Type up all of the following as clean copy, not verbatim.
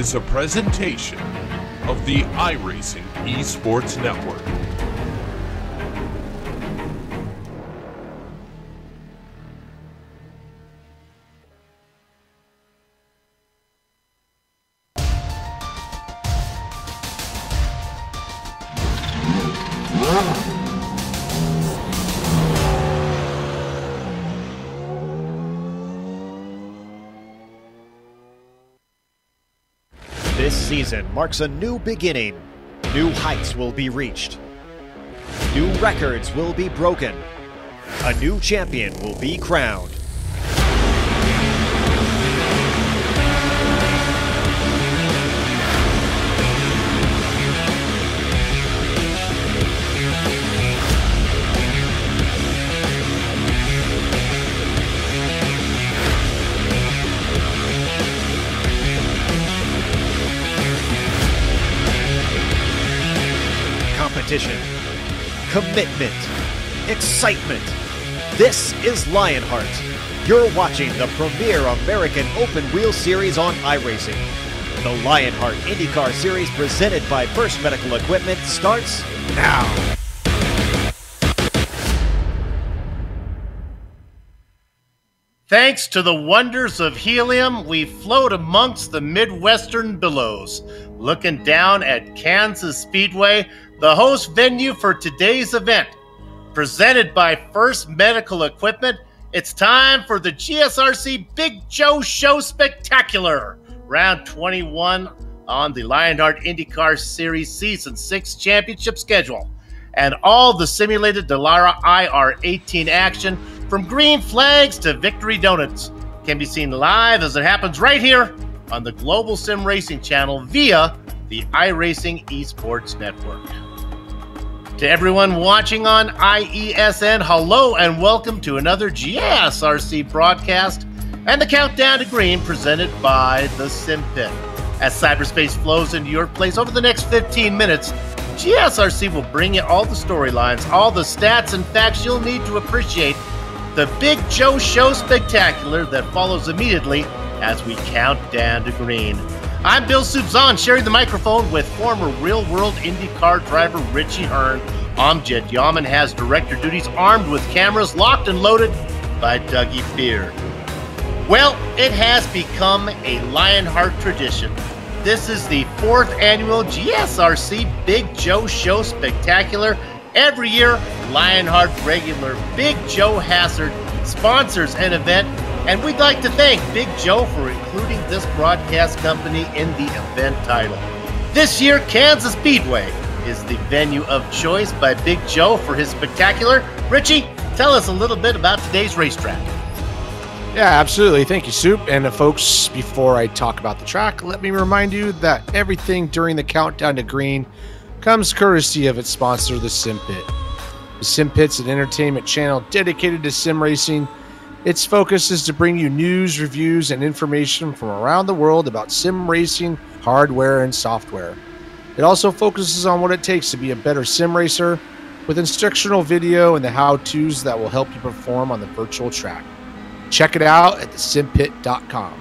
is a presentation of the iRacing Esports Network. This season marks a new beginning. New heights will be reached. New records will be broken. A new champion will be crowned. Competition, commitment, excitement. This is Lionheart. You're watching the premier American Open Wheel Series on iRacing. The Lionheart IndyCar Series presented by First Medical Equipment starts now. Thanks to the wonders of helium, we float amongst the Midwestern billows, looking down at Kansas Speedway, the host venue for today's event. Presented by First Medical Equipment, it's time for the GSRC Big Joe Show Spectacular, round 21 on the Lionheart IndyCar Series Season 6 championship schedule. And all the simulated Dallara IR18 action, from green flags to victory donuts, can be seen live as it happens right here on the Global Sim Racing channel via the iRacing Esports Network. To everyone watching on IESN, hello and welcome to another GSRC broadcast and the Countdown to Green presented by the Sim Pit. As cyberspace flows into your place over the next 15 minutes, GSRC will bring you all the storylines, all the stats and facts you'll need to appreciate the Big Joe Show Spectacular that follows immediately as we count down to green. I'm Bill Subzon, sharing the microphone with former real-world IndyCar driver Richie Hearn. Amjad Yaman has director duties, armed with cameras locked and loaded by Dougie Beard. Well, it has become a Lionheart tradition. This is the 4th annual GSRC Big Joe Show Spectacular. Every year, Lionheart regular Big Joe Hassard sponsors an event, and we'd like to thank Big Joe for including this broadcast company in the event title. This year, Kansas Speedway is the venue of choice by Big Joe for his spectacular. Richie, tell us a little bit about today's racetrack. Yeah, absolutely. Thank you, Soup. And folks, before I talk about the track, let me remind you that everything during the Countdown to Green comes courtesy of its sponsor, the Sim Pit. The Sim Pit's an entertainment channel dedicated to sim racing. Its focus is to bring you news, reviews, and information from around the world about sim racing, hardware, and software. It also focuses on what it takes to be a better sim racer, with instructional video and the how-tos that will help you perform on the virtual track. Check it out at thesimpit.com.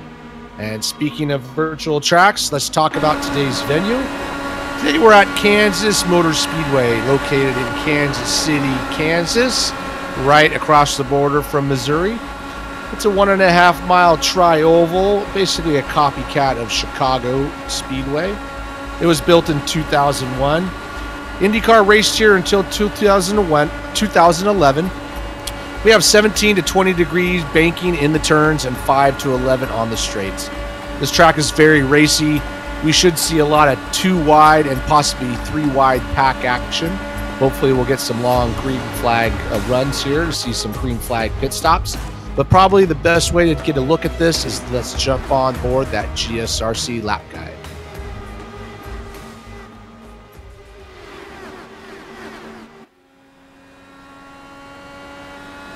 And speaking of virtual tracks, let's talk about today's venue. Today we're at Kansas Motor Speedway, located in Kansas City, Kansas, right across the border from Missouri. It's a 1.5 mile tri-oval, basically a copycat of Chicago Speedway. It was built in 2001. IndyCar raced here until 2011. We have 17 to 20 degrees banking in the turns and 5 to 11 on the straights. This track is very racy. We should see a lot of 2 wide and possibly 3 wide pack action. Hopefully we'll get some long green flag runs here to see some green flag pit stops. But probably the best way to get a look at this is let's jump on board that GSRC lap guide.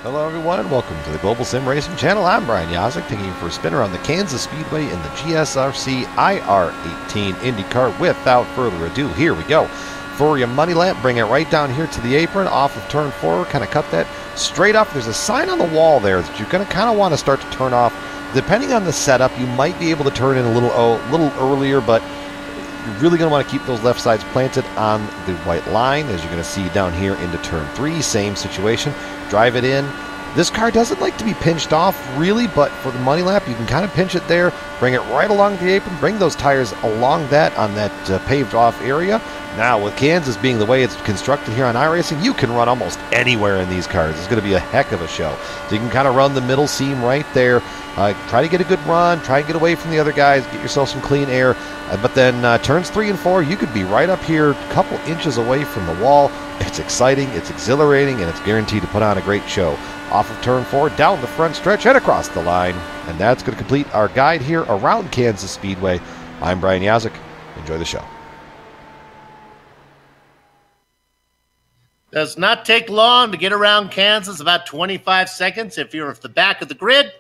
Hello everyone and welcome to the Global Sim Racing channel. I'm Brian Yazek, taking you for a spin around the Kansas Speedway in the GSRC IR18 IndyCar. Without further ado, here we go. For your money lamp, bring it right down here to the apron, off of turn 4, kind of cut that straight up. There's a sign on the wall there that you're going to kind of want to start to turn off depending on the setup, you might be able to turn in a little earlier, but you're really going to want to keep those left sides planted on the white line, as you're going to see down here into turn 3. Same situation. Drive it in. This car doesn't like to be pinched off, really, but for the money lap, you can kind of pinch it there, bring it right along the apron, bring those tires along that on that paved off area. Now, with Kansas being the way it's constructed here on iRacing, you can run almost anywhere in these cars. It's going to be a heck of a show. So you can kind of run the middle seam right there. Try to get a good run. Try and get away from the other guys. Get yourself some clean air. But then turns 3 and 4, you could be right up here, a couple inches away from the wall. It's exciting, it's exhilarating, and it's guaranteed to put on a great show. Off of turn 4, down the front stretch, and across the line. And that's going to complete our guide here around Kansas Speedway. I'm Brian Yazik. Enjoy the show. Does not take long to get around Kansas, about 25 seconds if you're at the back of the grid.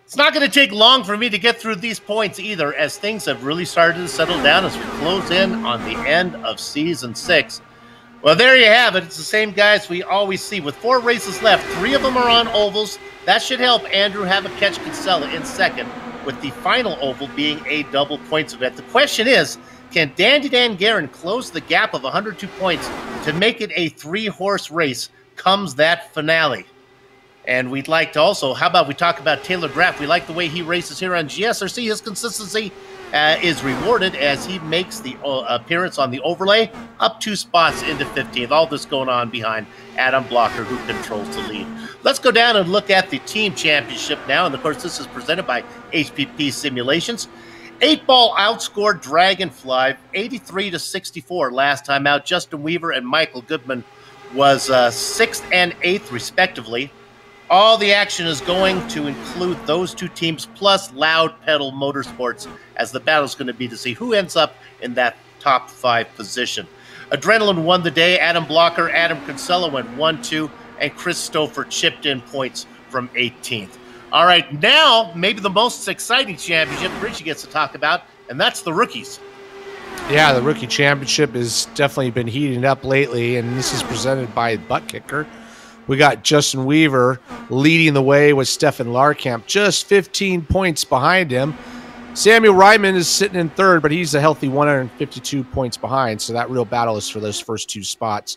It's not going to take long for me to get through these points either, as things have really started to settle down as we close in on the end of Season 6. Well, there you have it. It's the same guys we always see. With 4 races left, 3 of them are on ovals. That should help Andrew have a catch Kinsella in second, with the final oval being a double points event. The question is, can Dandy Dan Guerin close the gap of 102 points to make it a 3-horse race comes that finale? And we'd like to also, how about we talk about Taylor Graff? We like the way he races here on GSRC. His consistency is rewarded as he makes the appearance on the overlay up 2 spots into 15th. All this going on behind Adam Blocker, who controls the lead. Let's go down and look at the team championship now. And of course, this is presented by HPP Simulations. 8-Ball outscored Dragonfly 83-64 last time out. Justin Weaver and Michael Goodman was 6th and 8th, respectively. All the action is going to include those 2 teams plus Loud Pedal Motorsports, as the battle is going to be to see who ends up in that top 5 position. Adrenaline won the day. Adam Blocker, Adam Kinsella went 1-2, and Chris Stouffer chipped in points from 18th. All right, now maybe the most exciting championship Richie gets to talk about, and that's the rookies. Yeah, the rookie championship has definitely been heating up lately, and this is presented by Butt Kicker. We got Justin Weaver leading the way with Stefan Larkamp, just 15 points behind him. Samuel Ryman is sitting in third, but he's a healthy 152 points behind, so that real battle is for those first 2 spots.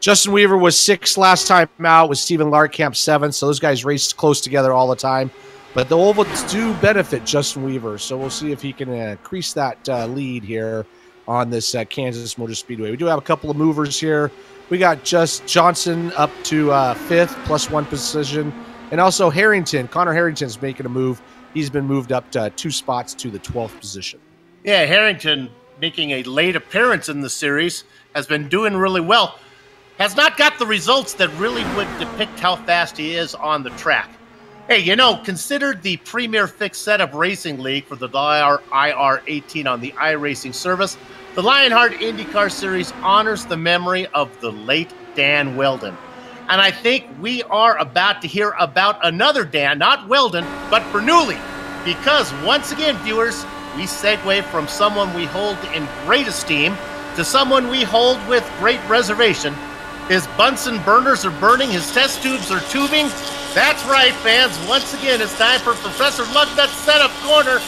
Justin Weaver was 6th last time out, with Stephen Larkamp 7th, so those guys raced close together all the time. But the ovals do benefit Justin Weaver, so we'll see if he can increase that lead here on this Kansas Motor Speedway. We do have a couple of movers here. We got just Johnson up to 5th, +1 position. And also Harrington. Connor Harrington's making a move. He's been moved up to 2 spots to the 12th position. Yeah, Harrington, making a late appearance in the series, has been doing really well. Has not got the results that really would depict how fast he is on the track. Hey, you know, considered the premier fixed setup racing league for the IR18 on the iRacing service, the Lionheart IndyCar Series honors the memory of the late Dan Weldon. And I think we are about to hear about another Dan, not Weldon, but Bernoulli. Because once again, viewers, we segue from someone we hold in great esteem to someone we hold with great reservation. His Bunsen burners are burning, his test tubes are tubing. That's right, fans. Once again, it's time for Professor Lugnut's setup corner.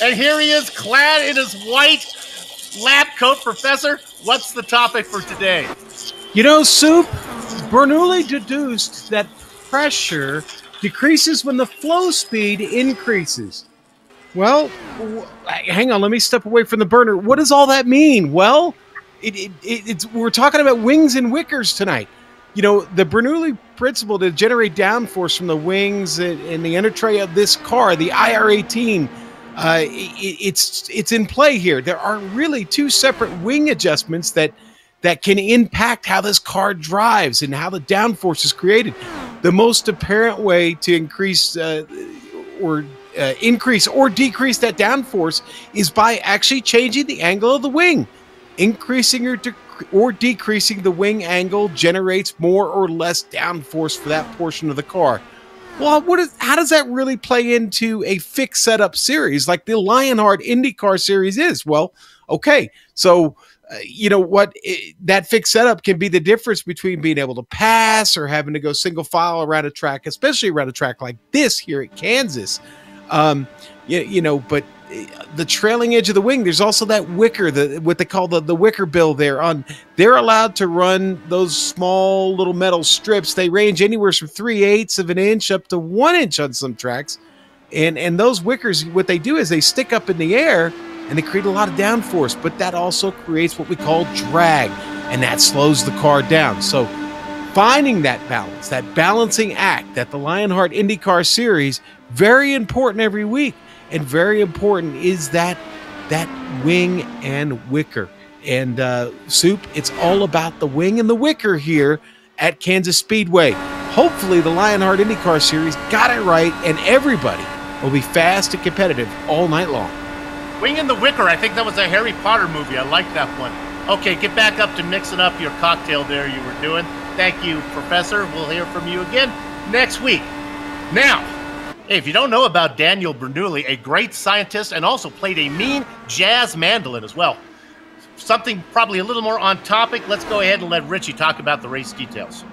And here he is, clad in his white lab coat. Professor, what's the topic for today? You know, Soup, Bernoulli deduced that pressure decreases when the flow speed increases. Well, hang on, let me step away from the burner. What does all that mean? Well, we're talking about wings and wickers tonight. You know, the Bernoulli principle to generate downforce from the wings and the under tray of this car, the IR18, it's in play here. There are really 2 separate wing adjustments that can impact how this car drives and how the downforce is created. The most apparent way to increase or decrease that downforce is by actually changing the angle of the wing. Increasing or decreasing the wing angle generates more or less downforce for that portion of the car. Well, how does that really play into a fixed setup series like the Lionheart IndyCar series is? Well, okay, so you know what? That fixed setup can be the difference between being able to pass or having to go single file around a track, especially around a track like this here at Kansas. But the trailing edge of the wing, there's also that wicker, what they call the wicker bill there. They're allowed to run those small little metal strips. They range anywhere from 3/8 of an inch up to 1 inch on some tracks. And those wickers, what they do is they stick up in the air and they create a lot of downforce, but that also creates what we call drag, and that slows the car down. So finding that balance, that balancing act that the Lionheart IndyCar Series, very important every week. And very important is that wing and wicker. And Soup, it's all about the wing and the wicker here at Kansas Speedway. Hopefully the Lionheart IndyCar Series got it right, and everybody will be fast and competitive all night long. Wing and the Wicker, I think that was a Harry Potter movie. I like that one. Okay, get back up to mixing up your cocktail there you were doing. Thank you, Professor. We'll hear from you again next week. Now, hey, if you don't know about Daniel Bernoulli, a great scientist and also played a mean jazz mandolin as well. Something probably a little more on topic. Let's go ahead and let Richie talk about the race details.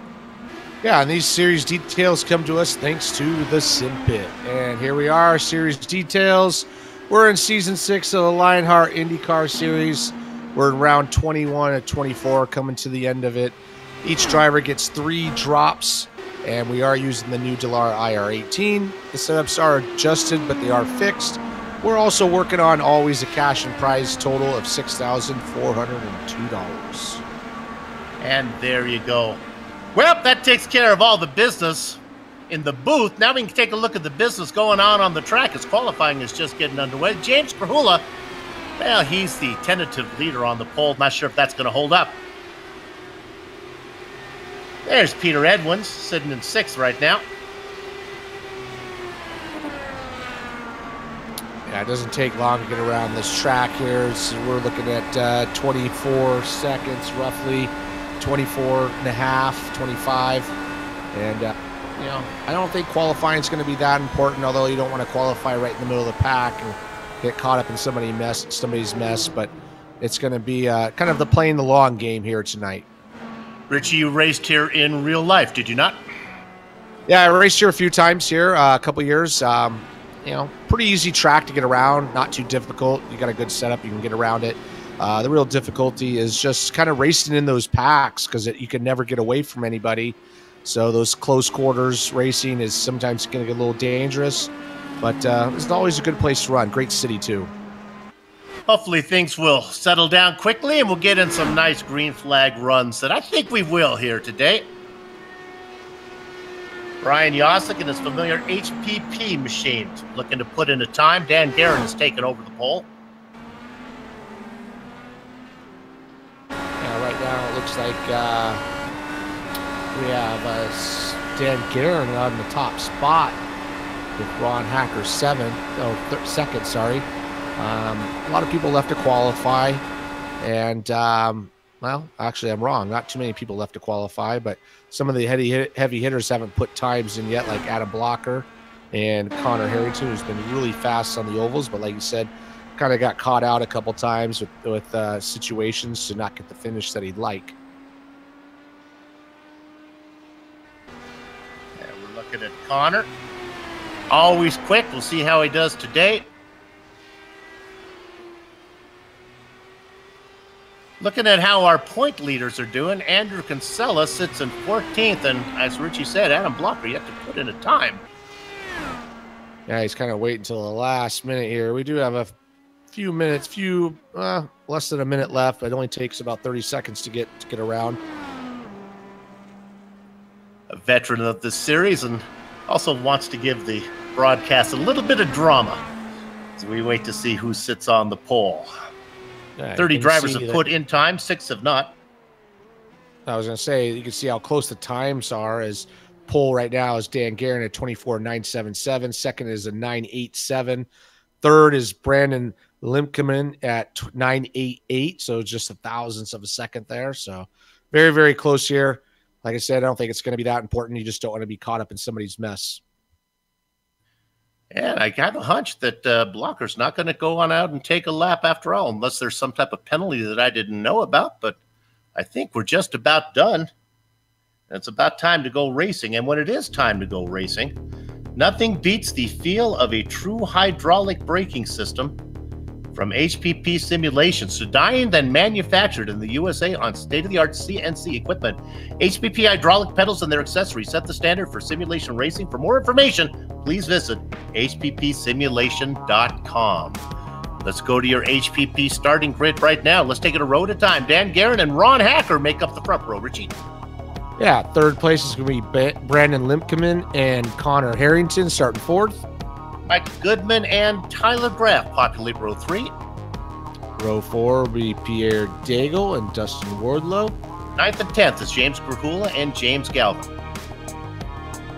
Yeah, and these series details come to us thanks to the SimPit. And here we are, series details. We're in season 6 of the Lionheart IndyCar Series. We're in round 21 and 24, coming to the end of it. Each driver gets 3 drops, and we are using the new Dallara IR18. The setups are adjusted, but they are fixed. We're also working on always a cash and prize total of $6,402. And there you go. Well, that takes care of all the business in the booth. Now we can take a look at the business going on the track as qualifying is just getting underway. James Krahula, well, he's the tentative leader on the pole. Not sure if that's going to hold up. There's Peter Edwins sitting in 6th right now. Yeah, it doesn't take long to get around this track here. So we're looking at 24 seconds roughly, 24 and a half, 25. And, I don't think qualifying is going to be that important, although you don't want to qualify right in the middle of the pack and get caught up in somebody's mess. But it's going to be kind of playing the long game here tonight. Richie, you raced here in real life, did you not? Yeah, I raced here a few times here, a couple years. Pretty easy track to get around, not too difficult. You got a good setup, you can get around it. The real difficulty is just kind of racing in those packs because you can never get away from anybody. So those close quarters racing is sometimes going to get a little dangerous, but it's always a good place to run. Great city too. Hopefully things will settle down quickly and we'll get in some nice green flag runs that I think we will here today. Brian Yosick and his familiar HPP machine looking to put in a time. Dan Guerin has taken over the pole. Yeah, right now it looks like we have Dan Guerin on the top spot with Ron Hacker second. A lot of people left to qualify, and well, actually, I'm wrong. Not too many people left to qualify, but some of the heavy hitters haven't put times in yet, like Adam Blocker and Connor Harrington, who's been really fast on the ovals, but like you said, kind of got caught out a couple times with situations to not get the finish that he'd like. And we're looking at Connor. Always quick. We'll see how he does today. Looking at how our point leaders are doing, Andrew Kinsella sits in 14th, and as Richie said, Adam Blocker, you have to put in a time. Yeah, he's kind of waiting until the last minute here. We do have a few minutes, less than a minute left, but it only takes about 30 seconds to get around. A veteran of this series and also wants to give the broadcast a little bit of drama as we wait to see who sits on the pole. Yeah, 30 drivers have put in time, 6 have not. I was going to say, you can see how close the times are. As pole right now is Dan Guerin at 24.977. Second is a 9.87. Third is Brandon Limkeman at 9.88. So just a thousandth of a second there. So very, very close here. Like I said, I don't think it's going to be that important. You just don't want to be caught up in somebody's mess. And I have a hunch that Blocker's not going to go on out and take a lap after all, unless there's some type of penalty that I didn't know about. But I think we're just about done. It's about time to go racing. And when it is time to go racing, Nothing beats the feel of a true hydraulic braking system from HPP Simulations, designed and manufactured in the USA on state-of-the-art CNC equipment. HPP hydraulic pedals and their accessories set the standard for simulation racing. For more information, please visit hppsimulation.com. Let's go to your HPP starting grid right now. Let's take it a row at a time. Dan Guerin and Ron Hacker make up the front row. Richie. Yeah, third place is going to be Brandon Limpkeman and Connor Harrington starting fourth. Mike Goodman and Tyler Graff populate row 3. Row 4 will be Pierre Daigle and Dustin Wardlow. 9th and 10th is James Grahula and James Galvin.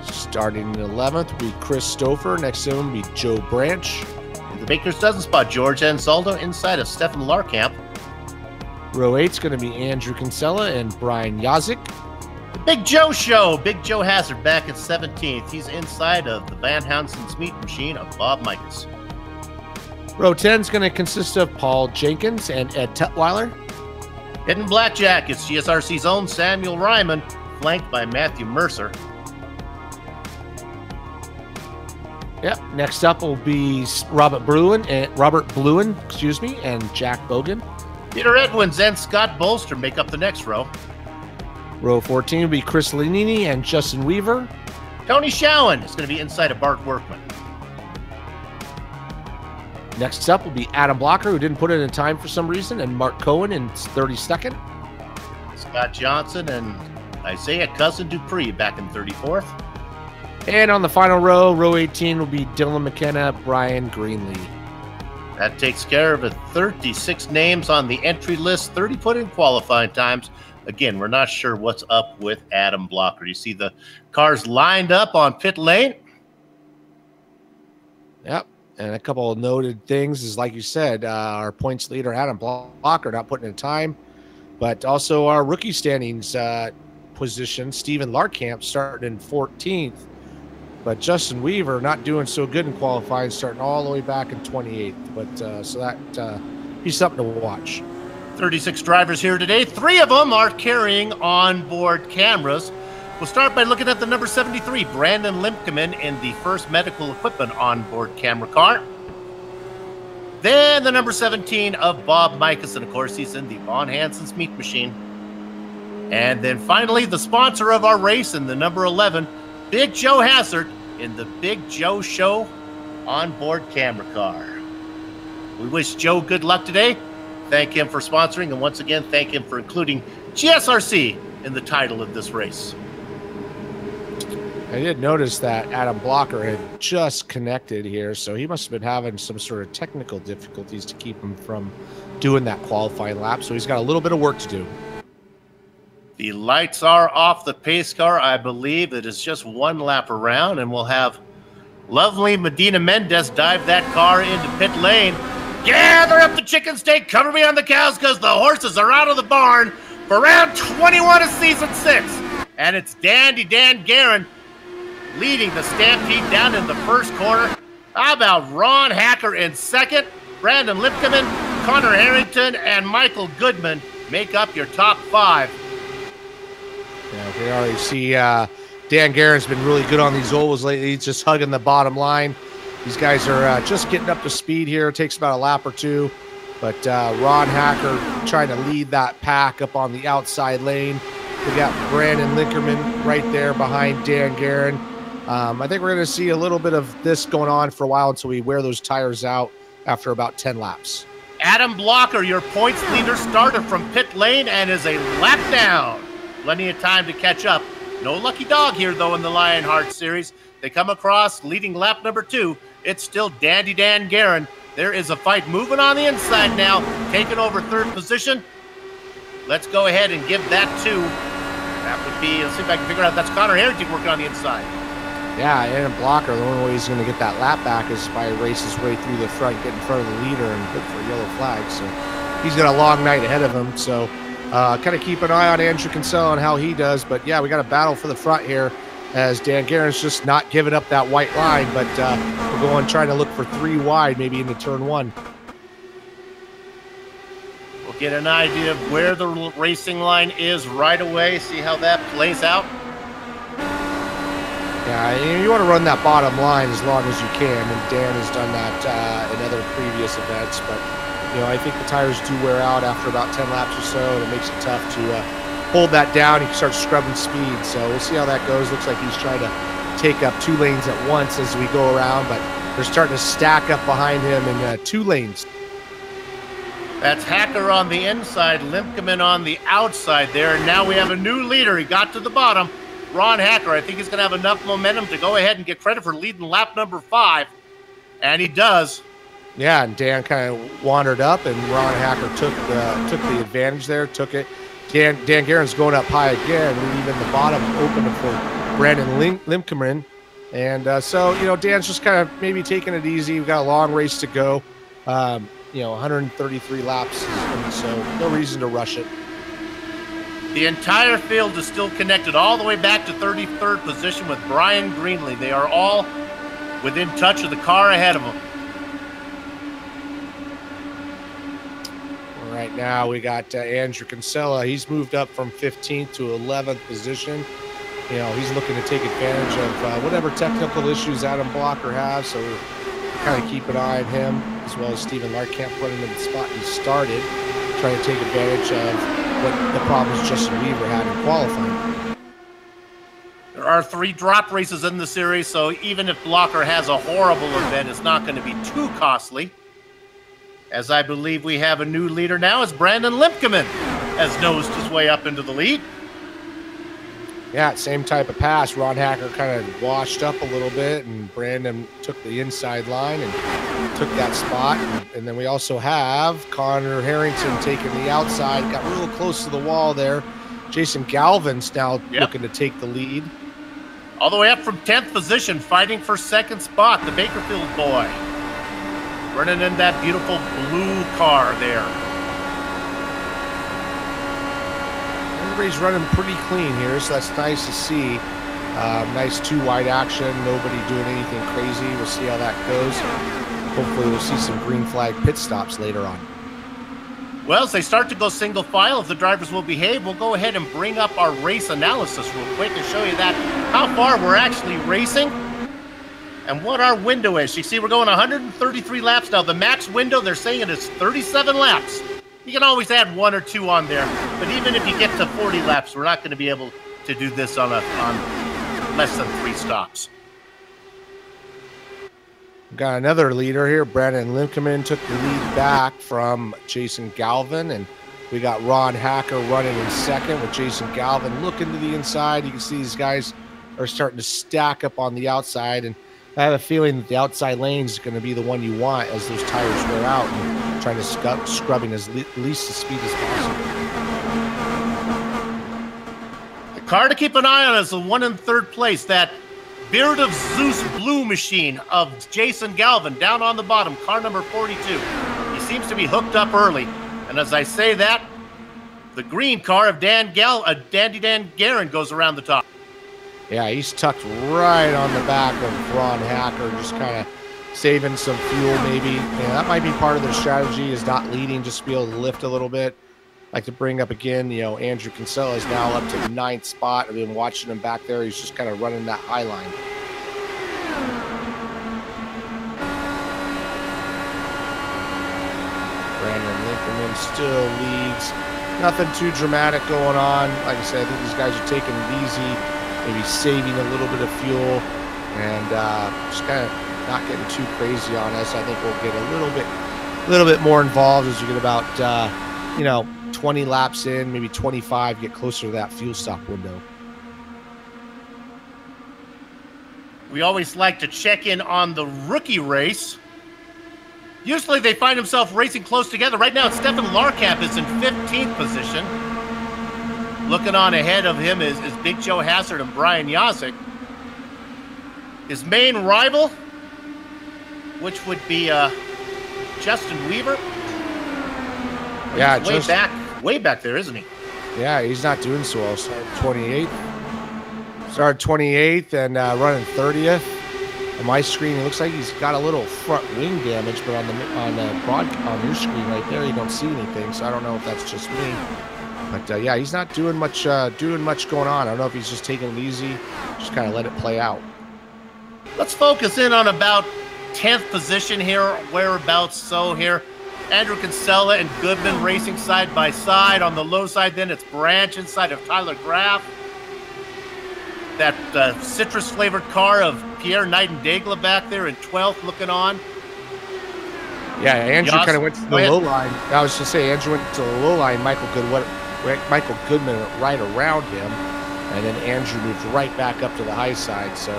Starting in 11th will be Chris Stouffer. Next to him will be Joe Branch. In the Baker's Dozen spot, George Ansaldo inside of Stefan Larkamp. Row 8 is going to be Andrew Kinsella and Brian Yazik. The Big Joe Show. Big Joe Hazard back at 17th. He's inside of the Van Housen's meat machine of Bob Mikas. Row 10 is going to consist of Paul Jenkins and Ed Tutwiler. Hidden Blackjack is GSRC's own Samuel Ryman, flanked by Matthew Mercer. Yep. Next up will be Robert Bluen, and Jack Bogan. Peter Edwins and Scott Bolster make up the next row. Row 14 will be Chris Lanini and Justin Weaver. Tony Showen is going to be inside of Bart Workman. Next up will be Adam Blocker, who didn't put in a time for some reason, and Mark Cohen in 32nd. Scott Johnson and Isaiah Cousin Dupree back in 34th. And on the final row, row 18 will be Dylan McKenna, Brian Greenlee. That takes care of it. 36 names on the entry list, 30 put in qualifying times. Again, we're not sure what's up with Adam Blocker. You see the cars lined up on pit lane. Yep. And a couple of noted things is, like you said, our points leader, Adam Blocker, not putting in time. But also our rookie standings position, Stephen Larkamp, starting in 14th. But Justin Weaver not doing so good in qualifying, starting all the way back in 28th. But so that he's something to watch. 36 drivers here today. 3 of them are carrying onboard cameras. We'll start by looking at the number 73, Brandon Limpkeman, in the first medical equipment onboard camera car. Then the number 17 of Bob Mikas, and of course he's in the Von Hansen's meat machine. And then finally the sponsor of our race in the number 11, Big Joe Hazard, in the Big Joe Show onboard camera car. We wish Joe good luck today. Thank him for sponsoring, and once again, thank him for including GSRC in the title of this race. I did notice that Adam Blocker had just connected here, so he must have been having some sort of technical difficulties to keep him from doing that qualifying lap, so he's got a little bit of work to do. The lights are off the pace car. I believe it is just one lap around, and we'll have lovely Medina Mendez dive that car into pit lane. Gather up the chicken steak, cover me on the cows, because the horses are out of the barn for round 21 of season 6. And it's Dandy Dan Guerin leading the Stampede down in the first corner. How about Ron Hacker in second? Brandon Limpkeman, Connor Harrington, and Michael Goodman make up your top 5. Yeah, we already see Dan Guerin's been really good on these ovals lately. He's just hugging the bottom line. These guys are just getting up to speed here. It takes about a lap or two. But Ron Hacker trying to lead that pack up on the outside lane. We got Brandon Limpkeman right there behind Dan Guerin. I think we're going to see a little bit of this going on for a while until we wear those tires out after about 10 laps. Adam Blocker, your points leader, started from pit lane and is a lap down. Plenty of time to catch up. No lucky dog here, though, in the Lionheart series. They come across leading lap number 2. It's still Dandy Dan Guerin. There is a fight moving on the inside now, taking over third position. Let's go ahead and give that to, that would be, let's see if I can figure out, that's Connor Harrington working on the inside. Yeah, and Blocker, the only way he's going to get that lap back is by race his way through the front, get in front of the leader, and look for a yellow flag. So he's got a long night ahead of him. So kind of keep an eye on Andrew Kinsella and how he does. But yeah, we got a battle for the front here, as Dan Guerin's just not giving up that white line, but we're going trying to look for 3 wide, maybe into turn 1. We'll get an idea of where the racing line is right away, see how that plays out. Yeah, you want to run that bottom line as long as you can, and Dan has done that in other previous events. But I think the tires do wear out after about 10 laps or so, and it makes it tough to hold that down. He can start scrubbing speed, so we'll see how that goes. Looks like he's trying to take up 2 lanes at once as we go around, but they're starting to stack up behind him in 2 lanes. That's Hacker on the inside, Limkeman on the outside there, and now we have a new leader. He got to the bottom. Ron Hacker, I think he's going to have enough momentum to go ahead and get credit for leading lap number 5, and he does. Yeah, and Dan kind of wandered up, and Ron Hacker took the advantage there, took it. Dan Guerin's going up high again, leaving the bottom open for Brandon Limkeman. And so, Dan's just kind of maybe taking it easy. We've got a long race to go, 133 laps, and so no reason to rush it. The entire field is still connected all the way back to 33rd position with Brian Greenlee. They are all within touch of the car ahead of them. Right now we got Andrew Kinsella. He's moved up from 15th to 11th position. He's looking to take advantage of whatever technical issues Adam Blocker has, so we're kind of keep an eye on him, as well as Stephen Larkamp running in the spot he started, trying to take advantage of what the problems Justin Weaver had in qualifying. There are 3 drop races in the series, so even if Blocker has a horrible event, it's not going to be too costly. As I believe we have a new leader now, as Brandon Limkeman has nosed his way up into the lead. Yeah, same type of pass. Ron Hacker kind of washed up a little bit, and Brandon took the inside line and took that spot. And then we also have Connor Harrington taking the outside, got real close to the wall there. Jason Galvin's now looking to take the lead. All the way up from 10th position, fighting for second spot, the Bakerfield boy. Running in that beautiful blue car there. Everybody's running pretty clean here, so that's nice to see. Nice 2-wide action, nobody doing anything crazy. We'll see how that goes. Hopefully we'll see some green flag pit stops later on. Well, as they start to go single file, if the drivers will behave, we'll go ahead and bring up our race analysis real quick and show you that how far we're actually racing and what our window is. You see, we're going 133 laps now. The max window, they're saying it is 37 laps. You can always add 1 or 2 on there, but even if you get to 40 laps, we're not going to be able to do this on less than 3 stops. Got another leader here. Brandon Limkeman took the lead back from Jason Galvin, and we got Ron Hacker running in second with Jason Galvin looking to the inside. You can see these guys are starting to stack up on the outside, and I have a feeling that the outside lane is going to be the one you want as those tires wear out, and trying to scrubbing as least the speed as possible. The car to keep an eye on is the one in 3rd place, that Beard of Zeus blue machine of Jason Galvin down on the bottom, car number 42. He seems to be hooked up early, and as I say that, the green car of Dandy Dan Guerin goes around the top. Yeah, he's tucked right on the back of Ron Hacker, just kind of saving some fuel maybe. Yeah, that might be part of their strategy, is not leading, just to be able to lift a little bit. Like to bring up again, Andrew Kinsella is now up to the 9th spot. I've been watching him back there. He's just kind of running that high line. Brandon Limkeman still leads. Nothing too dramatic going on. Like I said, I think these guys are taking it easy, maybe saving a little bit of fuel, and just kind of not getting too crazy on us. I think we'll get a little bit more involved as we get about 20 laps in, maybe 25, get closer to that fuel stop window. We always like to check in on the rookie race. Usually they find themselves racing close together. Right now, Stefan Larkamp is in 15th position. Looking on ahead of him is Big Joe Hassard and Brian Yasek. His main rival, which would be Justin Weaver. Yeah, he's way back there, isn't he? Yeah, he's not doing so well. Started 28th and running 30th. On my screen, it looks like he's got a little front wing damage, but on your screen right there, you don't see anything. So I don't know if that's just me. But yeah, he's not doing much going on. I don't know if he's just taking it easy, just kind of let it play out. Let's focus in on about 10th position here, whereabouts so here. Andrew Kinsella and Goodman racing side by side. On the low side, then it's Branch inside of Tyler Graff. That citrus-flavored car of Pierre Nightingale back there in 12th looking on. Yeah, Andrew kind of went to the low line. I was just saying, Andrew went to the low line. Michael Goodman went right around him, and then Andrew moved right back up to the high side. So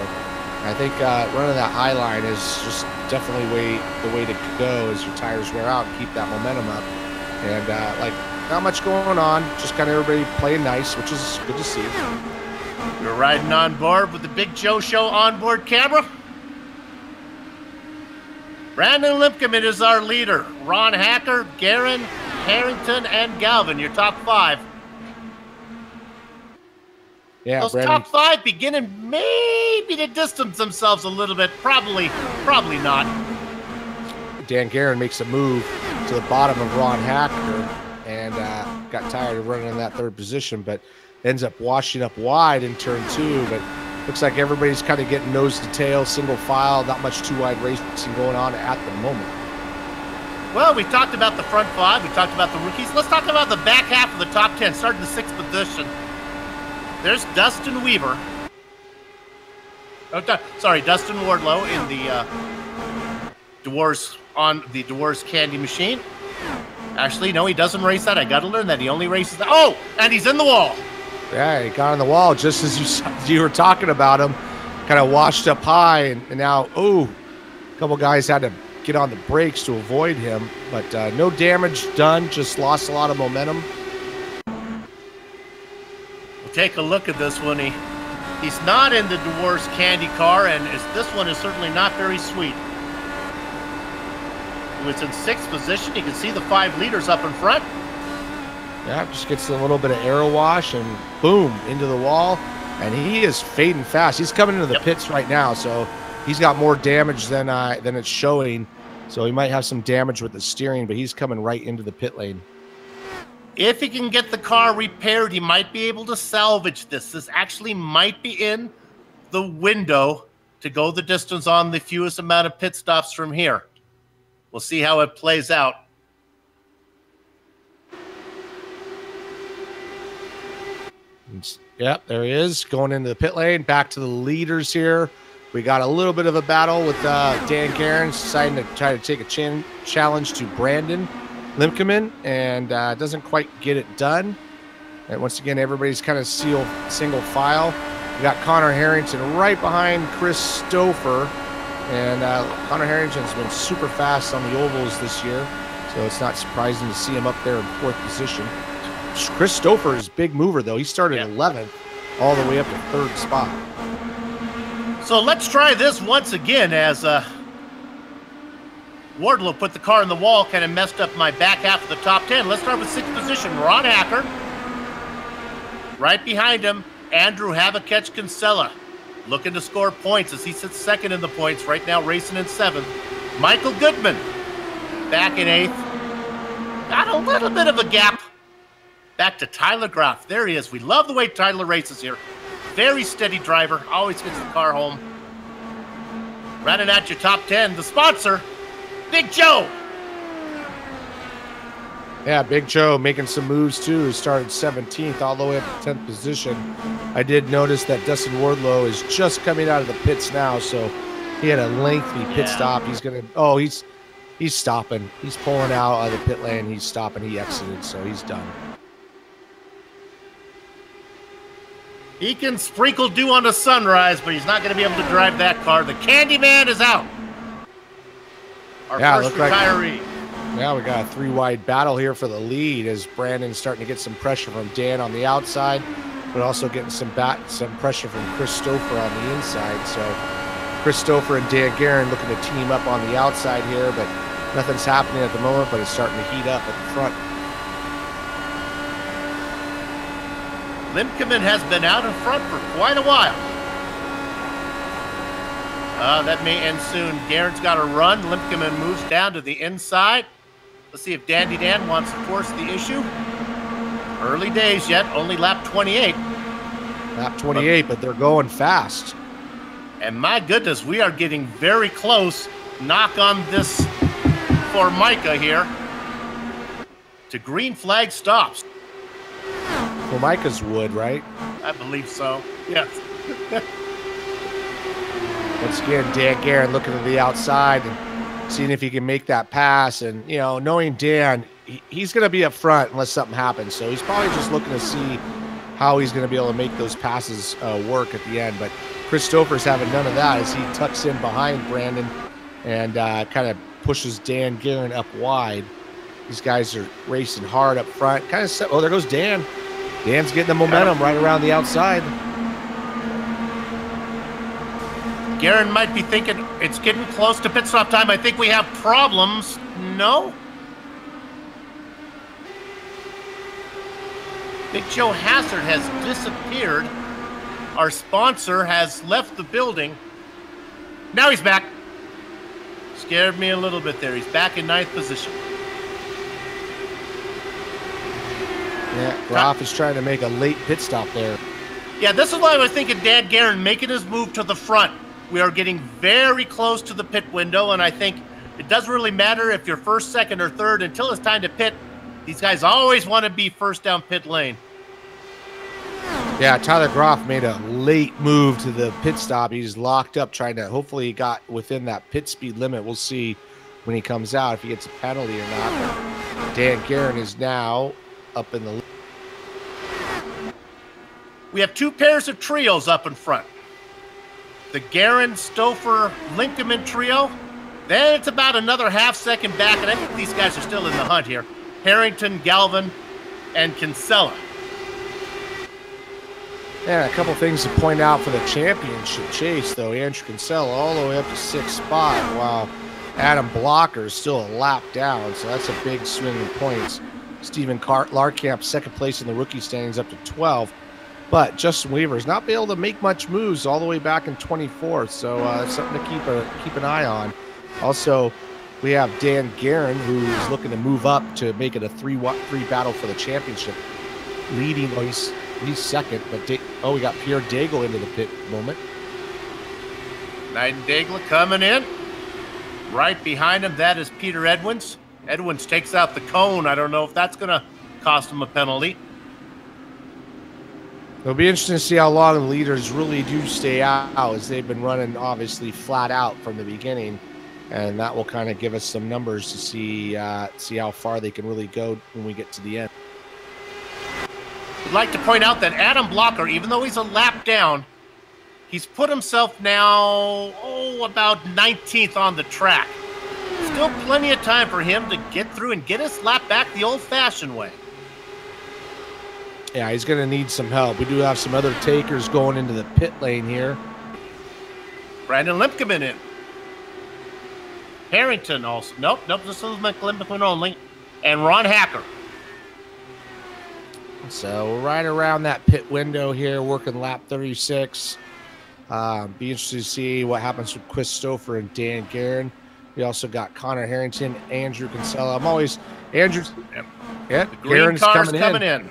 I think running that high line is just definitely the way to go as your tires wear out and keep that momentum up. And like not much going on, just kind of everybody playing nice, which is good to see. You're riding on board with the Big Joe Show onboard camera. Brandon Limpkeman is our leader. Ron Hacker, Guerin, Harrington, and Galvin, your top 5. Yeah, those Brandon, top 5 beginning maybe to distance themselves a little bit. Probably not. Dan Guerin makes a move to the bottom of Ron Hacker and got tired of running in that 3rd position, but ends up washing up wide in turn 2. But looks like everybody's kind of getting nose to tail, single file, not much too wide racing going on at the moment. Well, we talked about the front 5. We talked about the rookies. Let's talk about the back half of the top 10, starting in the 6th position. There's Dustin Weaver. Dustin Wardlow in the Dewars Candy Machine. Actually, no, he doesn't race that. I got to learn that. He only races that. Oh, and he's in the wall. Yeah, he got on the wall just as you were talking about him. Kind of washed up high, and now, a couple guys had to get on the brakes to avoid him. But no damage done, just lost a lot of momentum. Take a look at this one. He's not in the Dewars Candy car, and this one is certainly not very sweet. He was in 6th position. You can see the 5 leaders up in front. Yeah, just gets a little bit of air wash and boom, into the wall. And he is fading fast. He's coming into the pits right now, so he's got more damage than it's showing. So he might have some damage with the steering, but he's coming right into the pit lane. If he can get the car repaired, he might be able to salvage this. This actually might be in the window to go the distance on the fewest amount of pit stops from here. We'll see how it plays out. Yep, there he is, going into the pit lane. Back to the leaders here. We got a little bit of a battle with Dan Guerin deciding to try to take a challenge to Brandon Limpkeman, and doesn't quite get it done. And once again, everybody's kind of single file. We got Connor Harrington right behind Chris Stouffer, and Connor Harrington's been super fast on the ovals this year, so it's not surprising to see him up there in 4th position. Chris Stouffer is a big mover, though. He started 11th all the way up to 3rd spot. So let's try this once again as Wardlow put the car in the wall, kind of messed up my back half of the top 10. Let's start with 6th position, Ron Hacker. Right behind him, Andrew Havakech Kinsella, looking to score points as he sits 2nd in the points, right now racing in 7th. Michael Goodman, back in 8th. Got a little bit of a gap. Back to Tyler Graff. There he is. We love the way Tyler races here. Very steady driver, always gets the car home. Running at your top 10, the sponsor, Big Joe. Yeah, Big Joe making some moves too. He started 17th all the way up to 10th position. I did notice that Dustin Wardlow is just coming out of the pits now, so he had a lengthy pit stop. He's he's stopping. He's pulling out of the pit lane. He's stopping. He exited, so he's done. He can sprinkle dew on the sunrise, but he's not going to be able to drive that car. The Candyman is out. Our first retiree. Now we got a 3-wide battle here for the lead as Brandon's starting to get some pressure from Dan on the outside, but also getting some pressure from Chris Stouffer on the inside. So Chris Stouffer and Dan Guerin looking to team up on the outside here, but nothing's happening at the moment, but it's starting to heat up at the front. Limpkeman has been out in front for quite a while. That may end soon. Guerin's got a run. Limpkeman moves down to the inside. Let's see if Dandy Dan wants to force the issue. Early days yet, only lap 28. Lap 28, but they're going fast. And my goodness, we are getting very close. Knock on this for Micah here. To green flag stops. Well, Micah's wood, right? I believe so. Yes. Once again, Dan Guerin looking to the outside and seeing if he can make that pass. And, you know, knowing Dan, he's going to be up front unless something happens. So he's probably just looking to see how he's going to be able to make those passes work at the end. But Christopher's having none of that as he tucks in behind Brandon and kind of pushes Dan Guerin up wide. These guys are racing hard up front. Kind of, oh, there goes Dan. Dan's getting the momentum right around the outside. Guerin might be thinking it's getting close to pit stop time. I think we have problems. No? Big Joe Hassard has disappeared. Our sponsor has left the building. Now he's back. Scared me a little bit there. He's back in 9th position. Yeah, Groff is trying to make a late pit stop there. Yeah, this is why I was thinking Dan Guerin making his move to the front. We are getting very close to the pit window, and I think it doesn't really matter if you're first, second, or third until it's time to pit. These guys always want to be first down pit lane. Yeah, Tyler Groff made a late move to the pit stop. He's locked up trying to, hopefully he got within that pit speed limit. We'll see when he comes out if he gets a penalty or not. But Dan Guerin is now up in the... We have two pairs of trios up in front. The Guerin, Stouffer, Linkemann trio. Then it's about another half-second back, and I think these guys are still in the hunt here. Harrington, Galvin, and Kinsella. Yeah, a couple things to point out for the championship chase, though. Andrew Kinsella all the way up to 6th spot, while Adam Blocker is still a lap down, so that's a big swing in points. Stephen Larkamp, second place in the rookie standings, up to 12. But Justin Weaver has not been able to make much moves all the way back in 24th, so that's something to keep an eye on. Also, we have Dan Guerin, who's looking to move up to make it a 3-3 battle for the championship, leading. Oh, he's second, but we got Pierre Daigle into the pit moment. Nightingale coming in. Right behind him, that is Peter Edwards. Edwards takes out the cone. I don't know if that's going to cost him a penalty. It'll be interesting to see how long the leaders really do stay out, as they've been running obviously flat out from the beginning, and that will kind of give us some numbers to see how far they can really go when we get to the end. I'd like to point out that Adam Blocker, even though he's a lap down, he's put himself now, about 19th on the track. Still plenty of time for him to get through and get his lap back the old-fashioned way. Yeah, he's going to need some help. We do have some other takers going into the pit lane here. Brandon Limpkeman in. Harrington also. Nope, this is Limpkeman only. And Ron Hacker. So we're right around that pit window here, working lap 36. Be interested to see what happens with Chris Stouffer and Dan Guerin. We also got Connor Harrington, Andrew Kinsella. Andrew's. Yeah, the green car's coming in.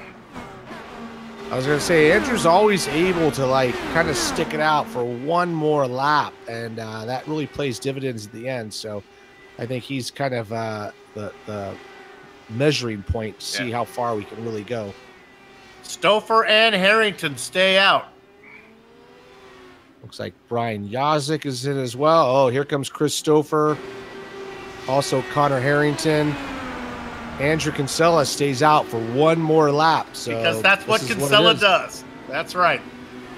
I was going to say, Andrew's always able to kind of stick it out for one more lap, and that really plays dividends at the end. So I think he's kind of the measuring point to see how far we can really go. Stouffer and Harrington stay out. Looks like Brian Yazik is in as well. Oh, here comes Chris Stouffer. Also Connor Harrington. Andrew Kinsella stays out for one more lap. So because that's what Kinsella does. That's right.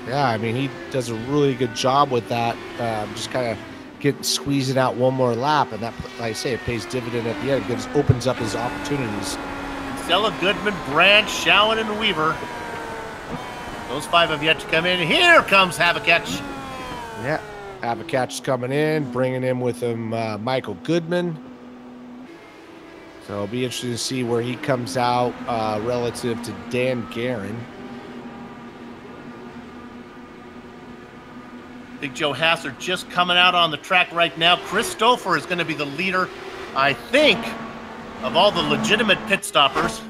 Yeah, I mean, he does a really good job with that. Just kind of squeezing out one more lap. And that, like I say, it pays dividend at the end. Opens up his opportunities. Kinsella, Goodman, Branch, Showen, and Weaver. Those five have yet to come in. Here comes Havakach. Yeah, Havakach is coming in, bringing in with him Michael Goodman. So it'll be interesting to see where he comes out relative to Dan Guerin. Big Joe Hassard just coming out on the track right now. Chris Stouffer is going to be the leader, I think, of all the legitimate pit stoppers.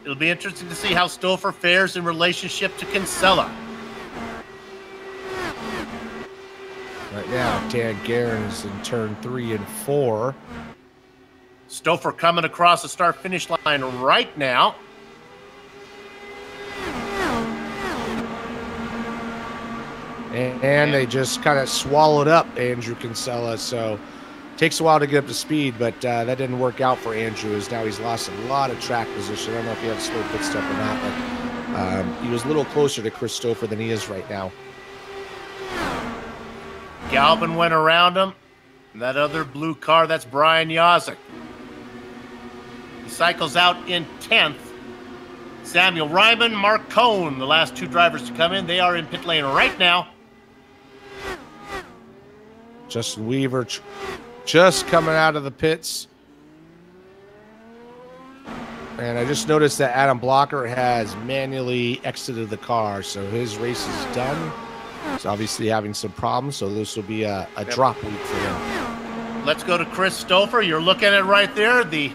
It'll be interesting to see how Stouffer fares in relationship to Kinsella. Right now, Dan Guerin is in turn 3 and 4. Stouffer coming across the start-finish line right now. And they just kind of swallowed up Andrew Kinsella, so takes a while to get up to speed, but that didn't work out for Andrew, as now he's lost a lot of track position. I don't know if he had a slow pit stop or not, but he was a little closer to Chris Stouffer than he is right now. Galvin went around him. And that other blue car, that's Brian Yazik. He cycles out in 10th. Samuel Ryman, Mark Cohn, the last two drivers to come in. They are in pit lane right now. Justin Weaver just coming out of the pits. And I just noticed that Adam Blocker has manually exited the car, so his race is done. He's obviously having some problems, so this will be a drop week for him. Let's go to Chris Stouffer. You're looking at right there, the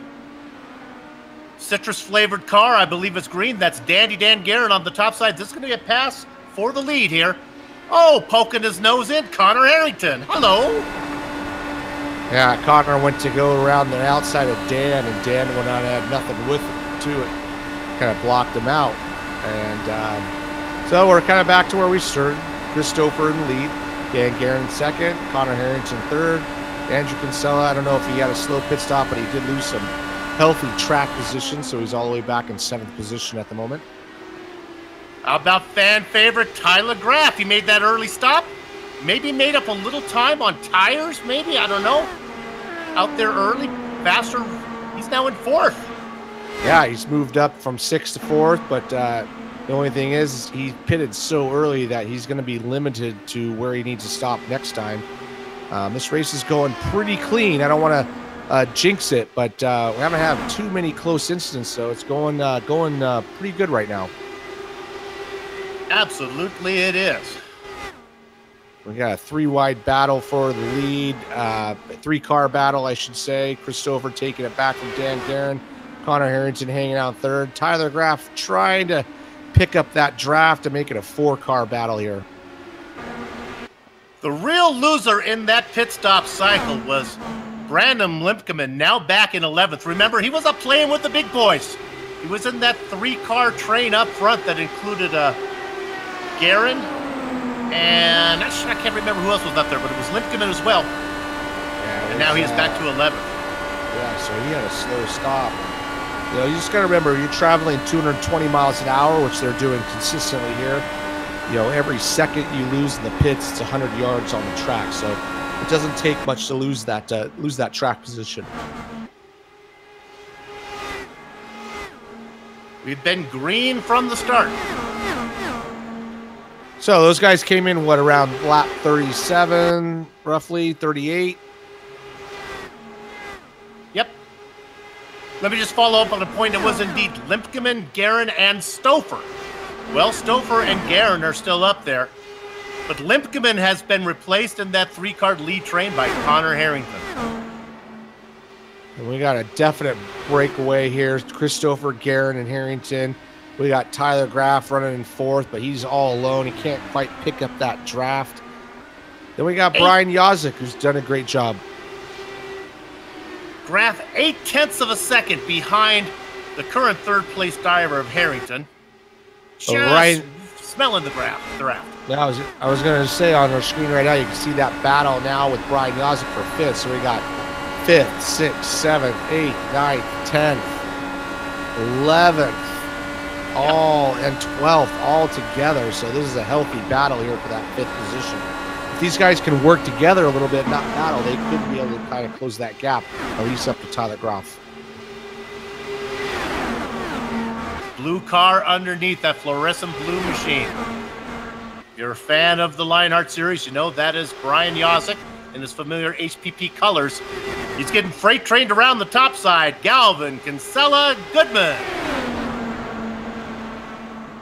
citrus-flavored car. I believe it's green. That's Dandy Dan Guerin on the top side. This is going to get pass for the lead here. Oh, poking his nose in, Connor Harrington. Hello. Yeah, Connor went to go around the outside of Dan, and Dan went on and had nothing with him to it. Kind of blocked him out. And so we're kind of back to where we started. Chris Stouffer in the lead. Dan Guerin in second. Connor Harrington third. Andrew Kinsella, I don't know if he had a slow pit stop, but he did lose some healthy track position, so he's all the way back in 7th position at the moment. How about fan favorite Tyler Graff? He made that early stop. Maybe made up a little time on tires, maybe. I don't know. Out there early, faster. He's now in 4th. Yeah, he's moved up from 6th to 4th, but the only thing is he pitted so early that he's going to be limited to where he needs to stop next time. This race is going pretty clean. I don't want to jinx it, but we haven't had too many close incidents, so it's going pretty good right now. Absolutely it is. We got a 3-wide battle for the lead, 3-car battle, I should say. Chris Stouffer taking it back from Dan Guerin. Connor Harrington hanging out 3rd. Tyler Graff trying to pick up that draft to make it a 4-car battle here. The real loser in that pit stop cycle was Brandon Limpkeman, now back in 11th. Remember, he was up playing with the big boys. He was in that 3-car train up front that included Guerin, and I can't remember who else was up there, but it was Limpkeman as well. Yeah, and now he is back to 11th. Yeah, so he had a slow stop. You know, you just got to remember, you're traveling 220 miles an hour, which they're doing consistently here. You know, every second you lose in the pits, it's 100 yards on the track. So it doesn't take much to lose that track position. We've been green from the start. So those guys came in, what, around lap 37, roughly, 38? Yep. Let me just follow up on the point. It was indeed Limpkeman, Guerin, and Stouffer. Well, Stouffer and Guerin are still up there, but Limpkeman has been replaced in that 3-car lead train by Connor Harrington. And we got a definite breakaway here. Chris Stouffer, Guerin, and Harrington. We got Tyler Graff running in 4th, but he's all alone. He can't quite pick up that draft. Then we got Brian Yazik, who's done a great job. Graff 0.8 of a second behind the current 3rd-place driver of Harrington. Just smelling the draft. Yeah, I was going to say on our screen right now, you can see that battle now with Brian Yazik for 5th. So we got 5th, 6th, 7th, 8th, 9th, 10th, 11th, all and 12th all together. So this is a healthy battle here for that 5th position. If these guys can work together a little bit, not battle, they could be able to kind of close that gap, at least up to Tyler Graff. Blue car underneath that fluorescent blue machine. If you're a fan of the Lionheart series, you know that is Brian Yazik in his familiar HPP colors. He's getting freight trained around the top side. Galvin, Kinsella, Goodman.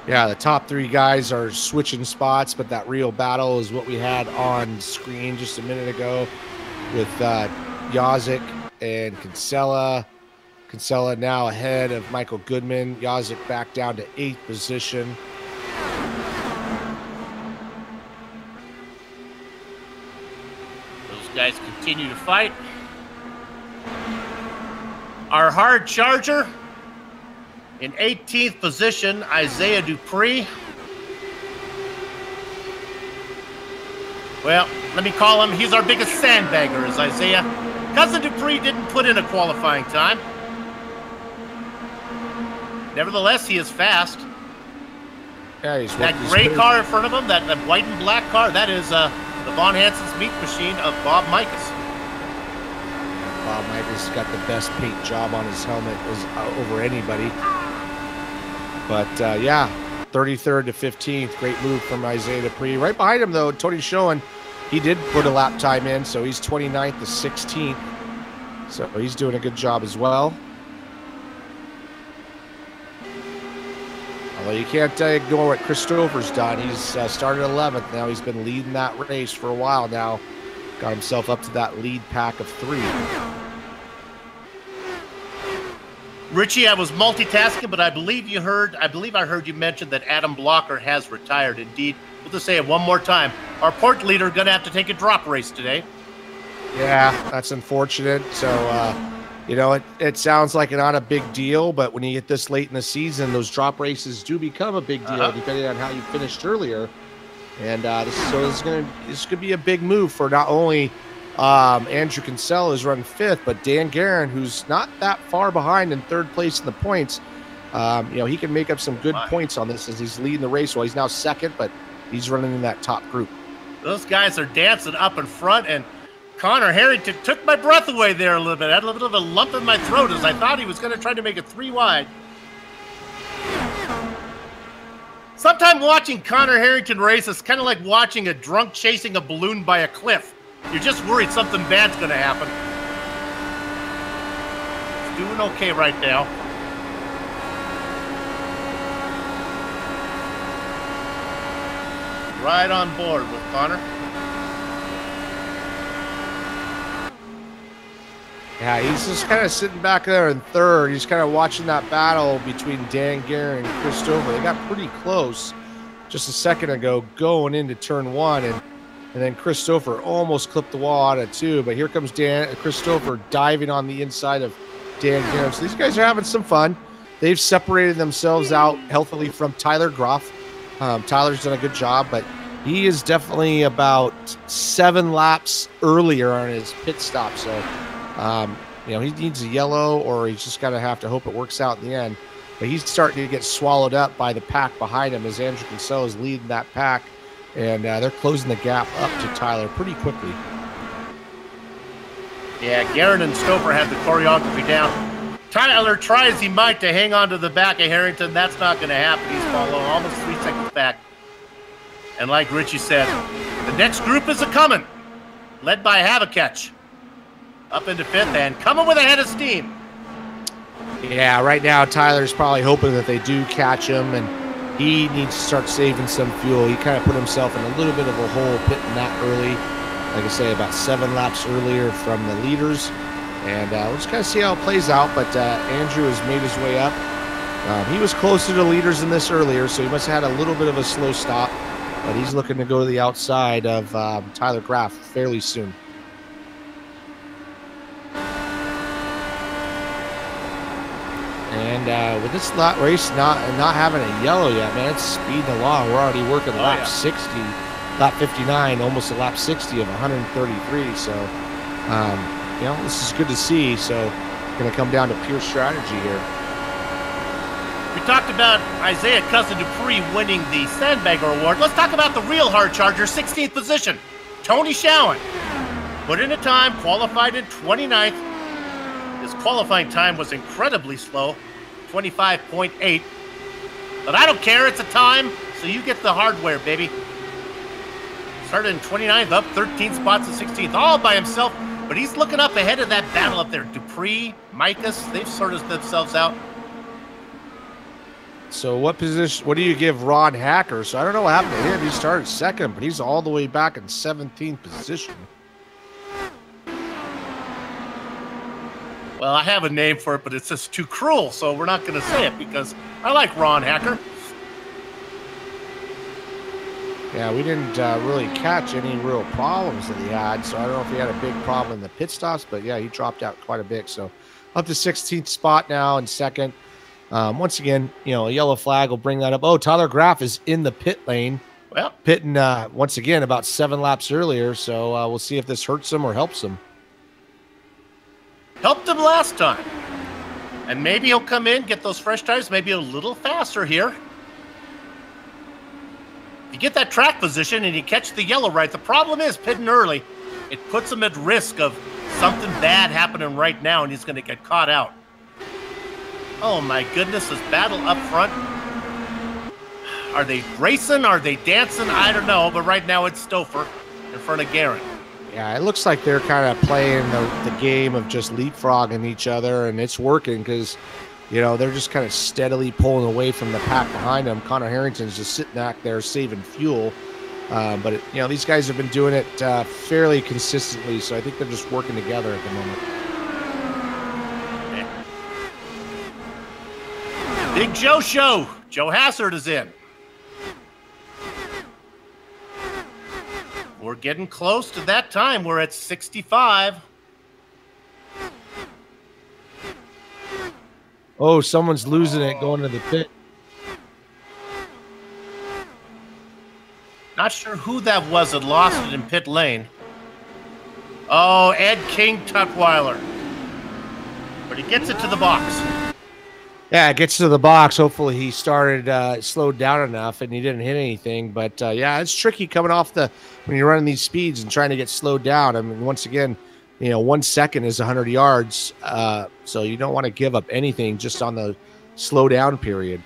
Yeah, the top 3 guys are switching spots, but that real battle is what we had on screen just a minute ago with Yazik and Kinsella. Kinsella now ahead of Michael Goodman. Yazik back down to 8th position. Guys continue to fight. Our hard charger in 18th position, Isaiah Dupree. Well, let me call him. He's our biggest sandbagger, is Isaiah. Cousin Dupree didn't put in a qualifying time. Nevertheless, he is fast. Yeah, he's that gray car in front of him, that white and black car, that is the Von Hansen's meat machine of Bob Mikas. Bob Mikas got the best paint job on his helmet over anybody. But yeah, 33rd to 15th, great move from Isaiah Dupree. Right behind him, though, Tony Schoen, he did put a lap time in, so he's 29th to 16th. So he's doing a good job as well. Although you can't ignore what Christopher's done. He's started 11th. Now he's been leading that race for a while now. Got himself up to that lead pack of 3. Richie, I was multitasking, but I believe I heard you mention that Adam Blocker has retired. Indeed, we'll just say it one more time. Our port leader going to have to take a drop race today. Yeah, that's unfortunate. So, you know, it sounds like not a big deal, but when you get this late in the season, those drop races do become a big deal, depending on how you finished earlier. And this is going to be a big move for not only Andrew Kinsella, who's running 5th, but Dan Guerin, who's not that far behind in 3rd place in the points. You know, he can make up some good points on this as he's leading the race. Well, he's now 2nd, but he's running in that top group. Those guys are dancing up in front, and Connor Harrington took my breath away there a little bit. I had a little bit of a lump in my throat as I thought he was going to try to make it 3 wide. Sometimes watching Connor Harrington race is kind of like watching a drunk chasing a balloon by a cliff. You're just worried something bad's going to happen. He's doing okay right now. Right on board with Connor. Yeah, he's just kind of sitting back there in 3rd. He's kind of watching that battle between Dan Guerin and Christopher. They got pretty close just a second ago going into turn 1, and then Christopher almost clipped the wall out of 2. But here comes Christopher diving on the inside of Dan Guerin. So these guys are having some fun. They've separated themselves out healthily from Tyler Groff. Tyler's done a good job, but he is definitely about 7 laps earlier on his pit stop. So, you know, he needs a yellow, or he's just going to have to hope it works out in the end. But he's starting to get swallowed up by the pack behind him as Andrew Kinsella is leading that pack. And they're closing the gap up to Tyler pretty quickly. Yeah, Guerin and Stover have the choreography down. Tyler tries as he might to hang on to the back of Harrington. That's not going to happen. He's following almost 3 seconds back. And like Richie said, the next group is a-coming, led by Havacatch. Up into 5th and coming with a head of steam. Yeah, right now Tyler's probably hoping that they do catch him, and he needs to start saving some fuel. He kind of put himself in a little bit of a hole pitting that early. Like I say, about 7 laps earlier from the leaders. And we'll just kind of see how it plays out. But Andrew has made his way up. He was closer to leaders than this earlier, so he must have had a little bit of a slow stop. But he's looking to go to the outside of Tyler Graff fairly soon. And with this race not having a yellow yet, man, it's speeding along. We're already working lap 60, lap 59, almost a lap 60 of 133. So, you know, this is good to see. So, going to come down to pure strategy here. We talked about Isaiah Cousin Dupree winning the Sandbagger Award. Let's talk about the real hard charger, 16th position, Tony Schoen. Put in a time, qualified in 29th. His qualifying time was incredibly slow, 25.8. But I don't care, it's a time, so you get the hardware, baby. Started in 29th, up 13 spots to 16th, all by himself. But he's looking up ahead of that battle up there. Dupree, Mikas, they've sorted themselves out. So what do you give Ron Hacker? So I don't know what happened to him. He started 2nd, but he's all the way back in 17th position. Well, I have a name for it, but it's just too cruel, so we're not going to say it because I like Ron Hacker. Yeah, we didn't really catch any real problems that he had, so I don't know if he had a big problem in the pit stops, but yeah, he dropped out quite a bit. So up to 16th spot now in second. Once again, a yellow flag will bring that up. Oh, Tyler Graff is in the pit lane. Well, pitting once again about 7 laps earlier, so we'll see if this hurts him or helps him. Helped him last time. And maybe he'll come in, get those fresh tires, maybe a little faster here. You get that track position and you catch the yellow right. The problem is pitting early. It puts him at risk of something bad happening right now, and he's going to get caught out. Oh, my goodness, this battle up front. Are they racing? Are they dancing? I don't know, but right now it's Stouffer in front of Garrett. Yeah, it looks like they're kind of playing the game of just leapfrogging each other, and it's working because, they're just kind of steadily pulling away from the pack behind them. Connor Harrington's just sitting back there saving fuel. But these guys have been doing it fairly consistently, so I think they're just working together at the moment. Yeah. Big Joe show. Joe Hassard is in. We're getting close to that time. We're at 65. Oh, someone's losing it going to the pit. Not sure who that was that lost it in pit lane. Oh, Ed King Tutwiler. But he gets it to the box. Yeah, it gets to the box. Hopefully he slowed down enough and he didn't hit anything. But yeah, it's tricky coming off when you're running these speeds and trying to get slowed down. I mean, once again, 1 second is 100 yards. So you don't want to give up anything just on the slow down period.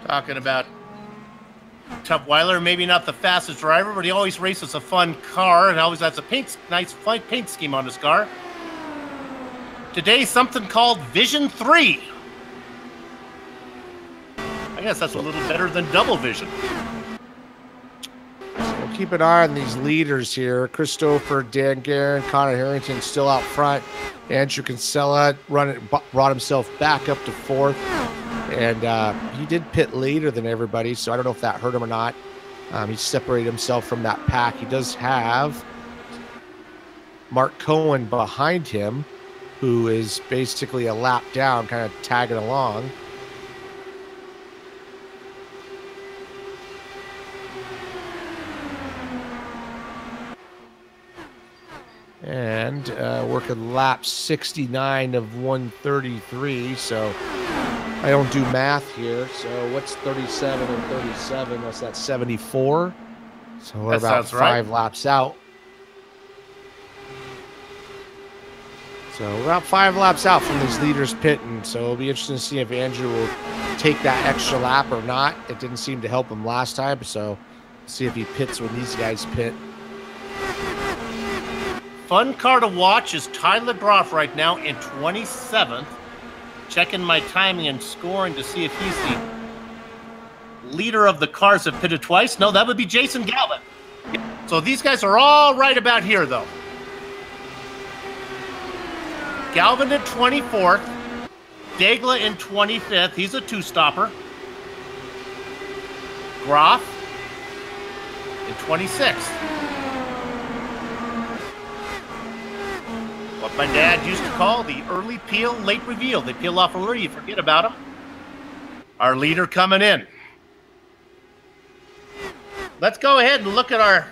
Talking about Tutwiler, maybe not the fastest driver, but he always races a fun car and always has a nice paint scheme on his car. Today, something called Vision 3. I guess that's a little better than double vision. So we'll keep an eye on these leaders here. Christopher, Dan Guerin, Connor Harrington still out front. Andrew Kinsella brought himself back up to 4th. And he did pit later than everybody, so I don't know if that hurt him or not. He separated himself from that pack. He does have Mark Cohen behind him, who is basically a lap down, kind of tagging along. And working lap 69 of 133, so I don't do math here. So what's 37 and 37? What's that, 74? So we're about 5 laps out. So we're about 5 laps out from these leaders pitting. So it'll be interesting to see if Andrew will take that extra lap or not. It didn't seem to help him last time. So see if he pits when these guys pit. Fun car to watch is Tyler Groff right now in 27th. Checking my timing and scoring to see if he's the leader of the cars that pitted twice. No, that would be Jason Galvin. So these guys are all right about here, though. Galvin in 24th. Daigle in 25th. He's a 2-stopper. Groff in 26th. What my dad used to call the early peel, late reveal. They peel off early, you forget about them. Our leader coming in. Let's go ahead and look at our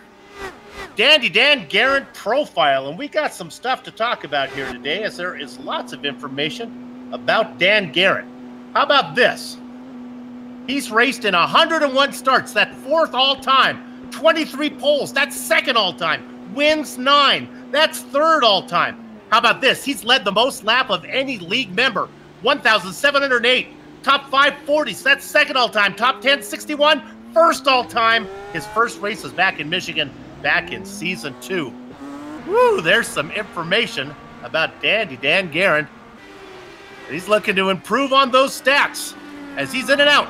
Dandy Dan Garrett profile. And we got some stuff to talk about here today, as there is lots of information about Dan Garrett. How about this? He's raced in 101 starts. That's 4th all-time. 23 poles. That's 2nd all-time. Wins 9. That's 3rd all-time. How about this? He's led the most lap of any league member, 1,708. Top 5 40s, that's 2nd all-time. Top 10, 61, 1st all-time. His first race was back in Michigan, back in Season 2. Woo, there's some information about Dandy Dan Guerin. He's looking to improve on those stats as he's in and out.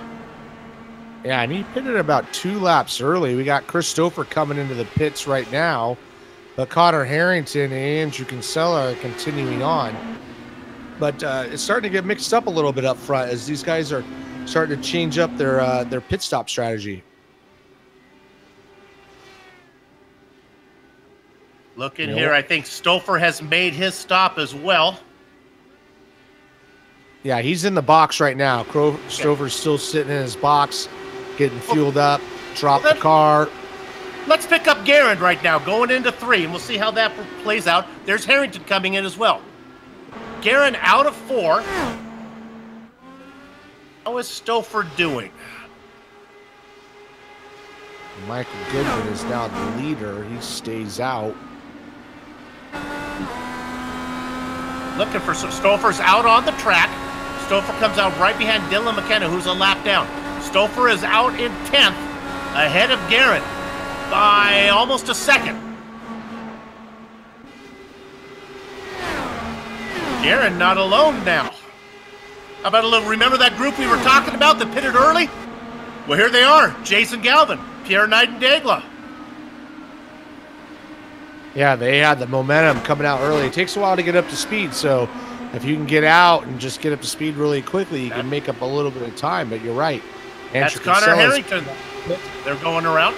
Yeah, and he pitted about 2 laps early. We got Christopher coming into the pits right now. But Connor Harrington and Andrew Kinsella are continuing on. but it's starting to get mixed up a little bit up front as these guys are starting to change up their pit stop strategy. Look in here, I think Stouffer has made his stop as well. Yeah, he's in the box right now. Stouffer's still sitting in his box, getting fueled up, drop the car. Let's pick up Garand right now, going into 3, and we'll see how that plays out. There's Harrington coming in as well. Garand out of 4. How is Stouffer doing? Michael Goodman is now the leader. He stays out. Looking for Stouffer's out on the track. Stouffer comes out right behind Dylan McKenna, who's a lap down. Stouffer is out in 10th, ahead of Garand by almost a second. Garand not alone now. How about a little, remember that group we were talking about that pitted early? Well, here they are, Jason Galvin, Pierre Nightingale. Yeah, they had the momentum coming out early. It takes a while to get up to speed, so if you can get out and just get up to speed really quickly, you can make up a little bit of time, but you're right. That's Connor Harrington. They're going around.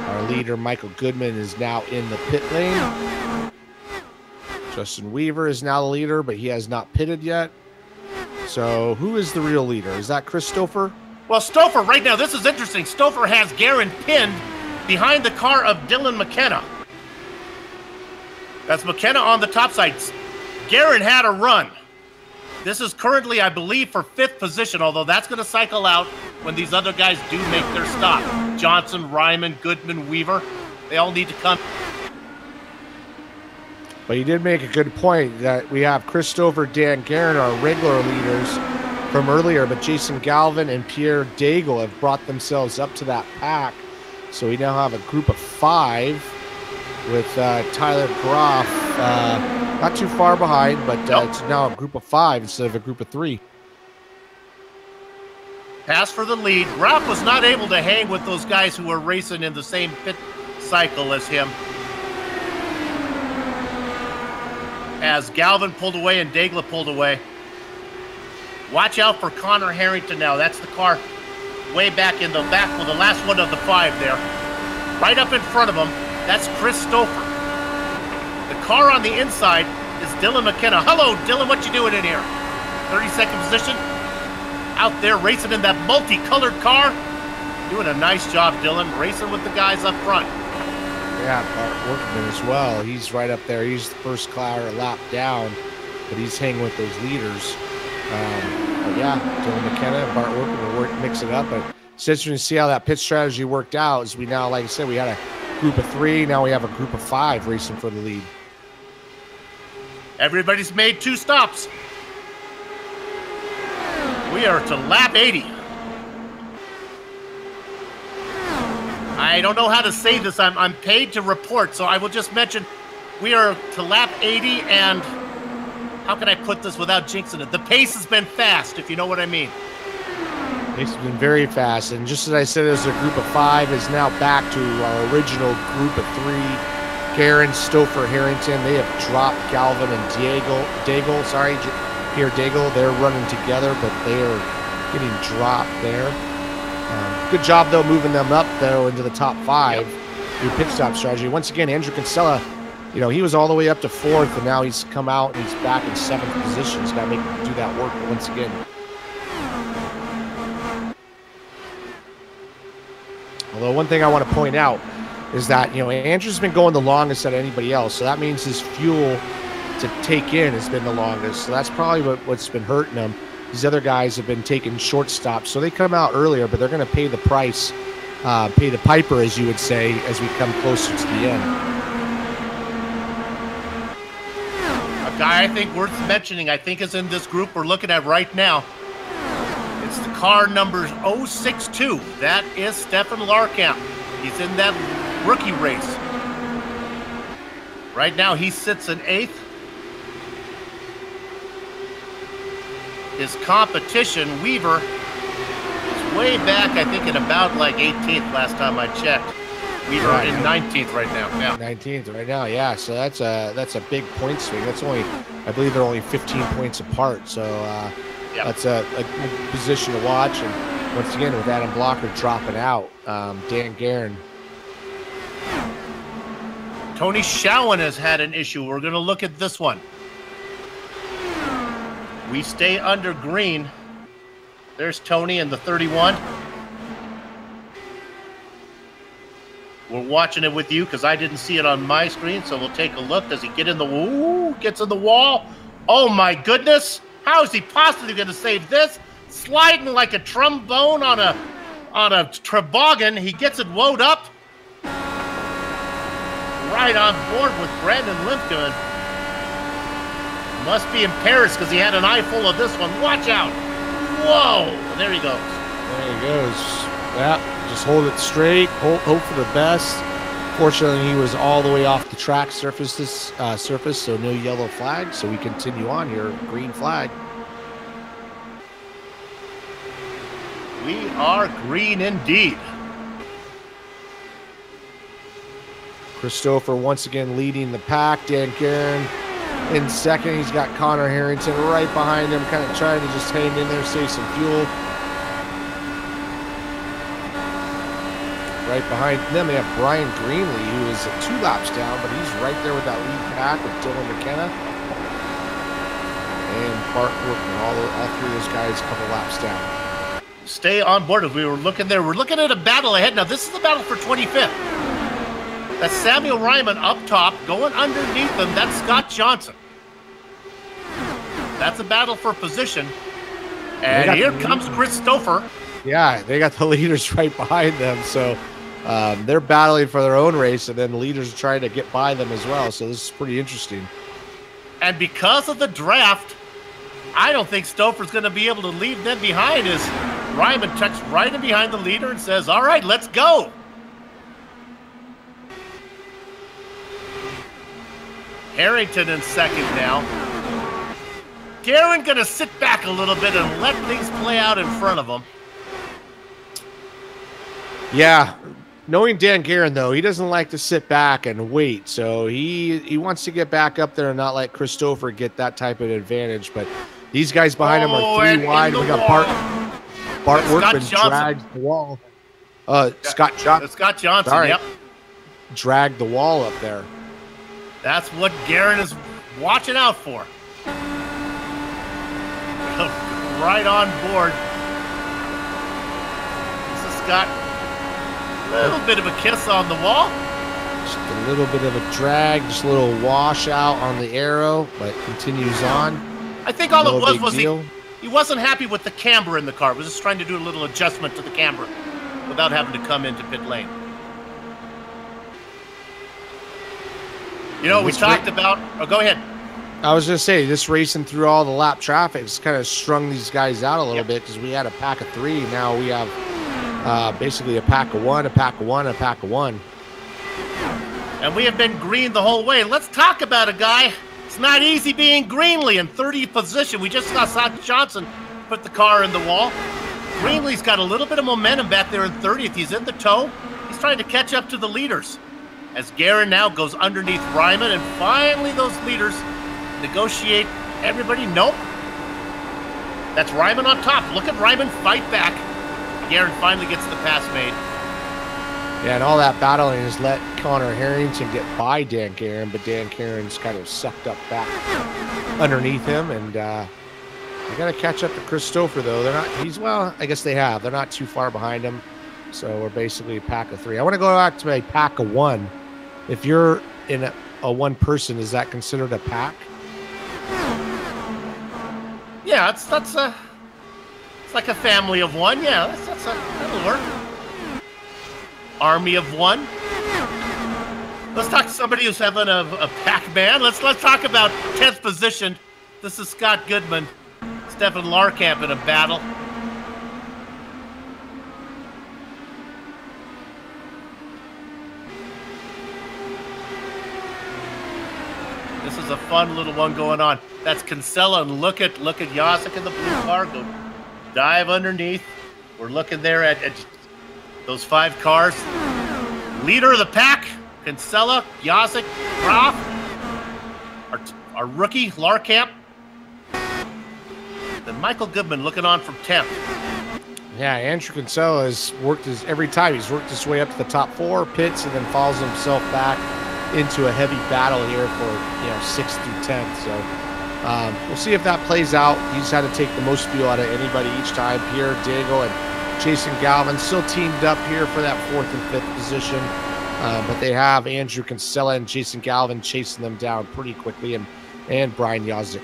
Our leader, Michael Goodman, is now in the pit lane. Justin Weaver is now the leader, but he has not pitted yet. So who is the real leader? Is that Chris Stouffer? Well, Stouffer, right now, this is interesting. Stouffer has Garand pinned behind the car of Dylan McKenna. That's McKenna on the top side. Garand had a run. This is currently, I believe, for 5th position, although that's going to cycle out when these other guys do make their stop. Johnson, Ryman, Goodman, Weaver, they all need to come. But you did make a good point that we have Chris Stouffer, Dan Garand, our regular leaders from earlier, but Jason Galvin and Pierre Daigle have brought themselves up to that pack. So we now have a group of 5 with Tyler Groff not too far behind, but it's now a group of 5 instead of a group of 3. Pass for the lead. Groff was not able to hang with those guys who were racing in the same pit cycle as him. As Galvin pulled away and Daigle pulled away. Watch out for Connor Harrington now. That's the car way back in the back, well, the last one of the 5 there. Right up in front of him, that's Chris Stouffer. The car on the inside is Dylan McKenna. Hello, Dylan, what you doing in here? 32nd position. Out there racing in that multicolored car. Doing a nice job, Dylan, racing with the guys up front. Yeah, Bart Workman as well. He's right up there. He's the first car lap down, but he's hanging with those leaders. But yeah, Dylan McKenna and Bart Workman will mix it up. But it's interesting to see how that pit strategy worked out. As we now, like I said, we had a group of 3. Now we have a group of 5 racing for the lead. Everybody's made 2 stops. We are to lap 80. I don't know how to say this. I'm paid to report, so I will just mention we are to lap 80, and how can I put this without jinxing it? The pace has been fast, if you know what I mean. Pace has been very fast, and just as I said, as a group of 5 is now back to our original group of 3. Garand, Stouffer, Harrington, they have dropped Galvin and Pierre Daigle. They're running together, but they are getting dropped there. Good job, though, moving them up, though, into the top 5 through pit stop strategy. Once again, Andrew Kinsella, you know, he was all the way up to 4th, and now he's come out and he's back in 7th position. He's got to do that work once again. Although one thing I want to point out is that, you know, Andrew's been going the longest out of anybody else, so that means his fuel to take in has been the longest. So that's probably what's been hurting him. These other guys have been taking short stops, so they come out earlier, but they're going to pay the price, pay the piper, as you would say, as we come closer to the end. A guy I think worth mentioning, I think, is in this group we're looking at right now. It's the car number 062. That is Stefan Larkamp. He's in that rookie race. Right now, he sits in 8th. His competition, Weaver, is way back, I think, at about like 18th last time I checked. We are in 19th right now. Yeah. 19th right now, yeah. So that's a big point swing. That's only, I believe they're only 15 points apart. So that's a good position to watch. And once again, with Adam Blocker dropping out, Dan Guerin. Tony Schowen has had an issue. We're going to look at this one. We stay under green. There's Tony in the 31. We're watching it with you because I didn't see it on my screen, so we'll take a look. Does he get in the gets in the wall? Oh my goodness! How is he possibly going to save this? Sliding like a trombone on a toboggan. He gets it woed up. Right on board with Brandon Limpkin. Must be in Paris because he had an eye full of this one. Watch out! Whoa! There he goes. There he goes. Yeah. Just hold it straight, hope for the best. Fortunately, he was all the way off the track surface, so no yellow flag. So we continue on here, green flag. We are green indeed. Christopher once again leading the pack. Dan Guerin in second. He's got Connor Harrington right behind him, kind of trying to just hang in there, save some fuel. Right behind them, they have Brian Greenlee, who is 2 laps down, but he's right there with that lead pack with Dylan McKenna and Bart Workman. All three of those guys a couple laps down. Stay on board as we were looking there. We're looking at a battle ahead. Now, this is the battle for 25th. That's Samuel Ryman up top, going underneath him. That's Scott Johnson. That's a battle for position. And here comes Christopher. Yeah, they got the leaders right behind them, so they're battling for their own race, and then leaders are trying to get by them as well. So this is pretty interesting. And because of the draft, I don't think Stouffer's going to be able to leave them behind as Ryman tucks right in behind the leader and says, all right, let's go. Harrington in second now. Guerin going to sit back a little bit and let things play out in front of him. Yeah, knowing Dan Guerin, though, he doesn't like to sit back and wait. So he wants to get back up there and not let Christopher get that type of advantage. But these guys behind him are 3 wide. We got Bart Workman dragged the wall. Scott Johnson, sorry, yep. Dragged the wall up there. That's what Guerin is watching out for. Right on board. This is Scott. A little bit of a kiss on the wall. Just a little bit of a drag, just a little washout on the arrow, but continues on. I think all it was he wasn't happy with the camber in the car. He was just trying to do a little adjustment to the camber without having to come into pit lane. You know, we talked about... Oh, go ahead. I was going to say, this racing through all the lap traffic has kind of strung these guys out a little bit because we had a pack of 3. Now we have basically a pack of 1, a pack of 1, a pack of 1. And we have been green the whole way. Let's talk about a guy. It's not easy being Greenlee in 30th position. We just saw Scott Johnson put the car in the wall. Greenlee's got a little bit of momentum back there in 30th. He's in the tow. He's trying to catch up to the leaders. As Guerin now goes underneath Ryman, and finally those leaders negotiate everybody. Nope. That's Ryman on top. Look at Ryman fight back. Guerin finally gets the pass made. Yeah, and all that battling has let Connor Harrington get by Dan Guerin, but Dan Guerin's kind of sucked up back underneath him, and they got to catch up to Christopher, though. They're not, well, I guess they have. They're not too far behind him, so we're basically a pack of 3. I want to go back to a pack of 1. If you're in a 1 person, is that considered a pack? Yeah, it's like a family of 1. Yeah, that'll work. Army of 1. Let's talk to somebody who's having a pack man. Let's talk about 10th position. This is Scott Goodman, Stefan Larkamp in a battle. This is a fun little one going on. That's Kinsella, and look at Jacek in the blue car go dive underneath. We're looking there at those 5 cars. Leader of the pack, Kinsella, Yazik, Graf, our rookie, Larkamp. Then Michael Goodman looking on from 10th. Yeah, Andrew Kinsella has worked every time. He's worked his way up to the top 4, pits, and then follows himself back into a heavy battle here for 6th through 10th. So we'll see if that plays out. He's had to take the most fuel out of anybody each time. Pierre Diego and Jason Galvin still teamed up here for that 4th and 5th position, but they have Andrew Kinsella and Jason Galvin chasing them down pretty quickly, and Brian Yazik.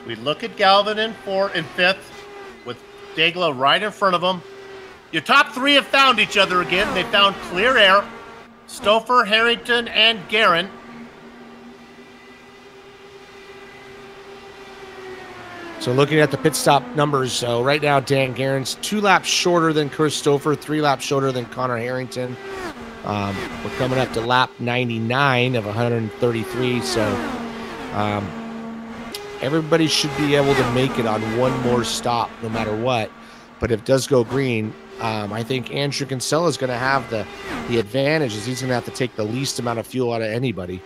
We look at Galvin in 4th and 5th with Degla right in front of him. Your top 3 have found each other again. They found clear air. Stouffer, Harrington, and Guerin. So looking at the pit stop numbers, so right now Dan Guerin's 2 laps shorter than Chris Stouffer, 3 laps shorter than Connor Harrington. We're coming up to lap 99 of 133, so everybody should be able to make it on one more stop no matter what. But if it does go green, I think Andrew Kinsella is going to have the advantage, as he's going to have to take the least amount of fuel out of anybody.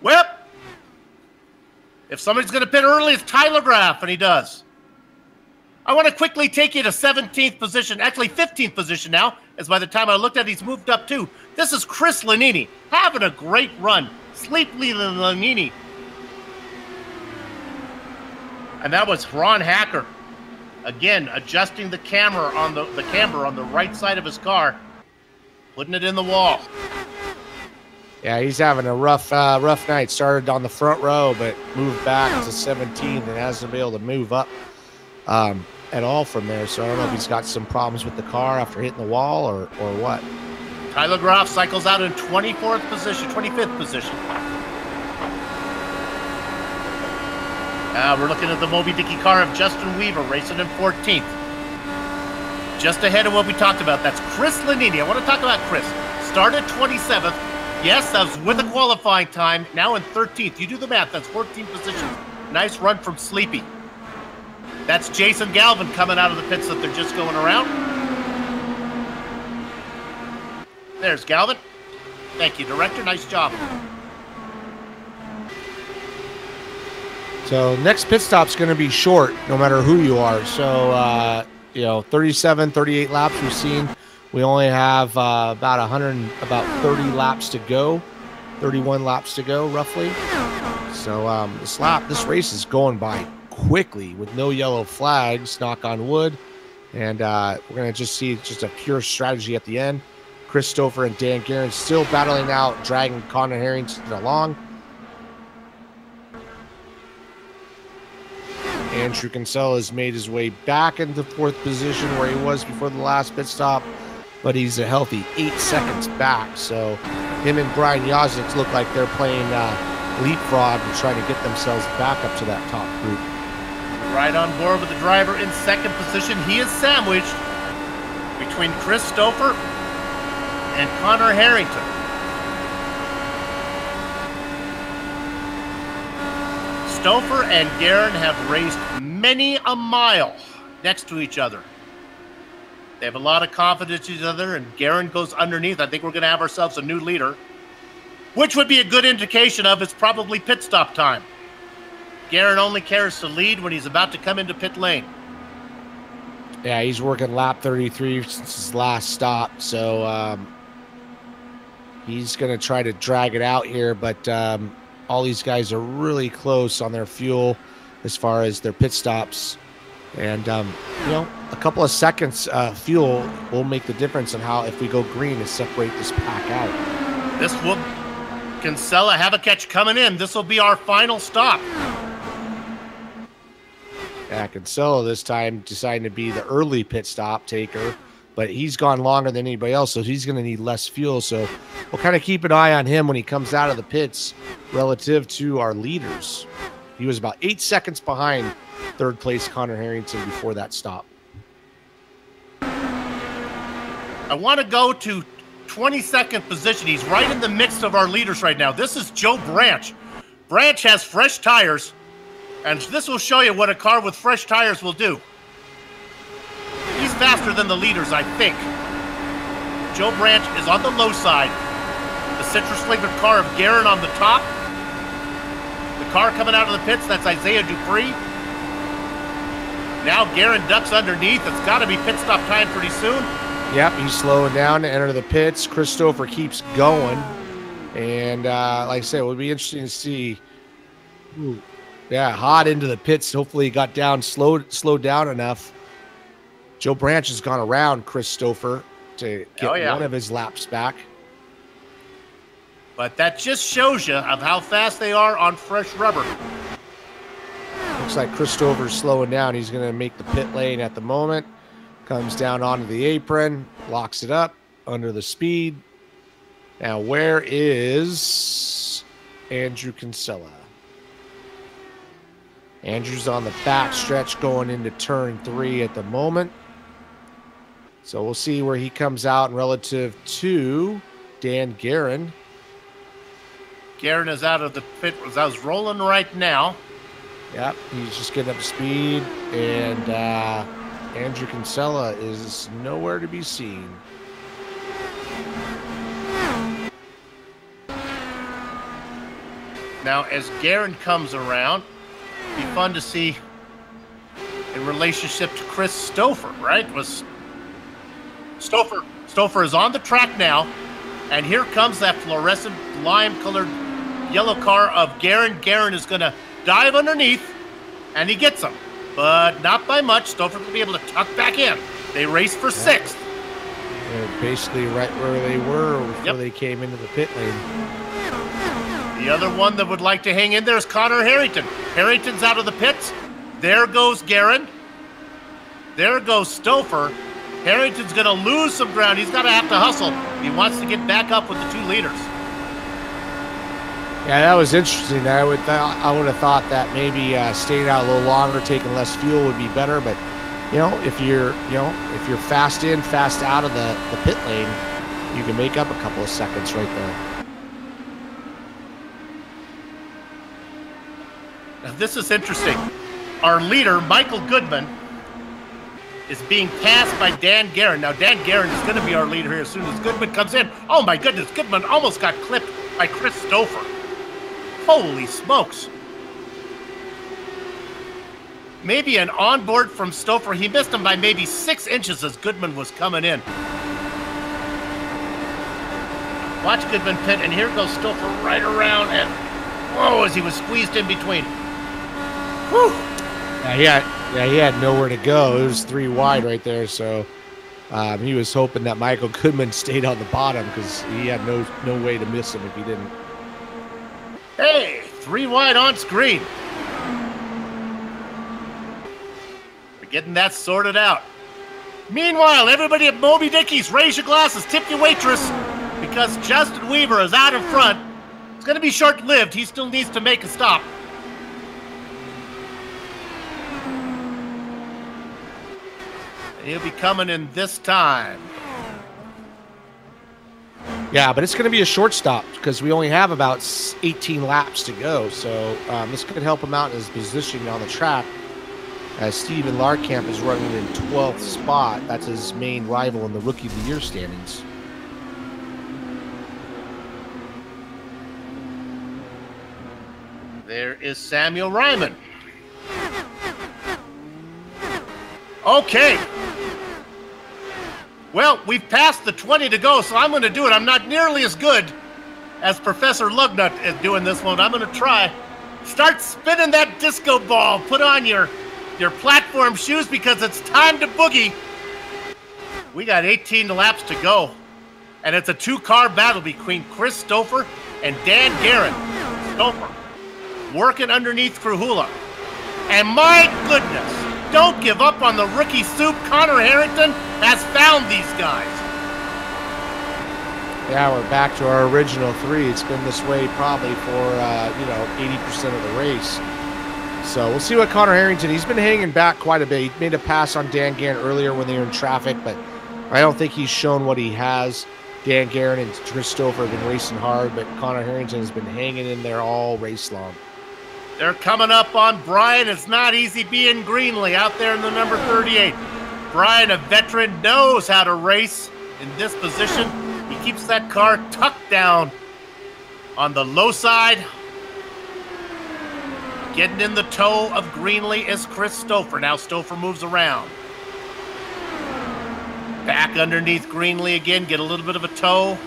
Well, if somebody's going to pit early, it's Tyler Graf, and he does. I want to quickly take you to 17th position, actually 15th position now, as by the time I looked at it, he's moved up too. This is Chris Lanini, having a great run. Sleepy Lanini. And that was Ron Hacker. Again, adjusting the camber on the right side of his car, putting it in the wall. Yeah, he's having a rough night. Started on the front row, but moved back to 17th and hasn't been able to move up at all from there. So I don't know if he's got some problems with the car after hitting the wall or what. Tyler Graf cycles out in 25th position. We're looking at the Moby Dicky car of Justin Weaver racing in 14th. Just ahead of what we talked about. That's Chris Lanini. I want to talk about Chris. Started 27th. Yes, that was with a qualifying time. Now in 13th. You do the math. That's 14 positions. Nice run from Sleepy. That's Jason Galvin coming out of the pits that they're just going around. There's Galvin. Thank you, Director. Nice job. So next pit stop's going to be short, no matter who you are. So, 37, 38 laps we've seen. We only have about 30 laps to go, 31 laps to go, roughly. So this race is going by quickly with no yellow flags, knock on wood. And we're going to just see just a pure strategy at the end. Chris Stouffer and Dan Guerin still battling out, dragging Connor Harrington along. Andrew Kinsella has made his way back into 4th position where he was before the last pit stop, but he's a healthy 8 seconds back. So him and Brian Yazik look like they're playing leapfrog and trying to get themselves back up to that top group. Right on board with the driver in 2nd position. He is sandwiched between Chris Stouffer and Connor Harrington. Stouffer and Guerin have raced many a mile next to each other. They have a lot of confidence in each other, and Guerin goes underneath. I think we're going to have ourselves a new leader, which would be a good indication of it's probably pit stop time. Guerin only cares to lead when he's about to come into pit lane. Yeah, he's working lap 33 since his last stop, so he's going to try to drag it out here, but all these guys are really close on their fuel as far as their pit stops. And, a couple of seconds fuel will make the difference in how, if we go green, to separate this pack out. This will, Kinsella have a catch coming in. This will be our final stop. Yeah, Kinsella this time deciding to be the early pit stop taker, but he's gone longer than anybody else, so he's going to need less fuel. So we'll kind of keep an eye on him when he comes out of the pits relative to our leaders. He was about 8 seconds behind 3rd place Connor Harrington before that stop. I want to go to 22nd position. He's right in the mix of our leaders right now. This is Joe Branch. Branch has fresh tires, and this will show you what a car with fresh tires will do. He's faster than the leaders, I think. Joe Branch is on the low side. The citrus-flavored car of Guerin on the top. The car coming out of the pits, that's Isaiah Dupree. Now Guerin ducks underneath. It's got to be pit stop time pretty soon. Yep, he's slowing down to enter the pits. Christopher keeps going. And like I said, it would be interesting to see. Ooh, yeah, hot into the pits. Hopefully he got down, slowed down enough. Joe Branch has gone around Christopher to get one of his laps back. But that just shows you of how fast they are on fresh rubber. Looks like Christopher's slowing down. He's going to make the pit lane at the moment. Comes down onto the apron, locks it up under the speed. Now, where is Andrew Kinsella? Andrew's on the back stretch going into turn 3 at the moment. So we'll see where he comes out relative to Dan Guerin. Guerin is out of the pit. I was rolling right now. Yep, he's just getting up to speed. And Andrew Kinsella is nowhere to be seen. Now, as Guerin comes around, it'd be fun to see in relationship to Chris Stouffer, right? Stouffer is on the track now, and here comes that fluorescent lime-colored yellow car of Guerin. Guerin is going to dive underneath, and he gets him, but not by much. Stouffer will be able to tuck back in. They race for 6th. They're basically right where they were before they came into the pit lane. The other one that would like to hang in there is Connor Harrington. Harrington's out of the pits. There goes Guerin. There goes Stouffer. Harrington's going to lose some ground. He's got to have to hustle. He wants to get back up with the 2 leaders. Yeah, that was interesting. I would have thought that maybe staying out a little longer, taking less fuel would be better. But if you're fast in, fast out of the pit lane, you can make up a couple of seconds right there. Now, this is interesting. Our leader, Michael Goodman, is being passed by Dan Guerin. Now, Dan Guerin is going to be our leader here as soon as Goodman comes in. Oh, my goodness. Goodman almost got clipped by Chris Stouffer. Holy smokes. Maybe an onboard from Stouffer. He missed him by maybe 6 inches as Goodman was coming in. Watch Goodman pit, and here goes Stouffer right around, and whoa, as he was squeezed in between. Whew. Yeah, he had nowhere to go. It was 3 wide right there, so he was hoping that Michael Goodman stayed on the bottom because he had no way to miss him if he didn't. Hey, 3 wide on screen. We're getting that sorted out. Meanwhile, everybody at Moby Dickey's, raise your glasses, tip your waitress, because Justin Weaver is out in front. It's going to be short-lived. He still needs to make a stop. He'll be coming in this time. Yeah, but it's going to be a short stop because we only have about 18 laps to go. So this could help him out in his positioning on the track. As Steven Larkamp is running in 12th spot. That's his main rival in the Rookie of the Year standings. There is Samuel Ryman. Okay. Well, we've passed the 20 to go, so I'm going to do it. I'm not nearly as good as Professor Lugnut is doing this one. I'm going to try. Start spinning that disco ball. Put on your platform shoes because it's time to boogie. We got 18 laps to go, and it's a 2-car battle between Chris Stouffer and Dan Guerin. Stouffer working underneath Krahula. And my goodness, don't give up on the rookie soup. Connor Harrington has found these guys. Yeah, we're back to our original 3. It's been this way probably for 80% of the race. So we'll see what Connor Harrington. He's been hanging back quite a bit. He made a pass on Dan Guerin earlier when they were in traffic, but I don't think he's shown what he has. Dan Guerin and Chris Stouffer have been racing hard, but Connor Harrington has been hanging in there all race long. They're coming up on Brian. It's not easy being Greenlee out there in the number 38. Brian, a veteran, knows how to race in this position. He keeps that car tucked down on the low side. Getting in the toe of Greenlee is Chris Stouffer. Now Stouffer moves around. Back underneath Greenlee again, get a little bit of a toe.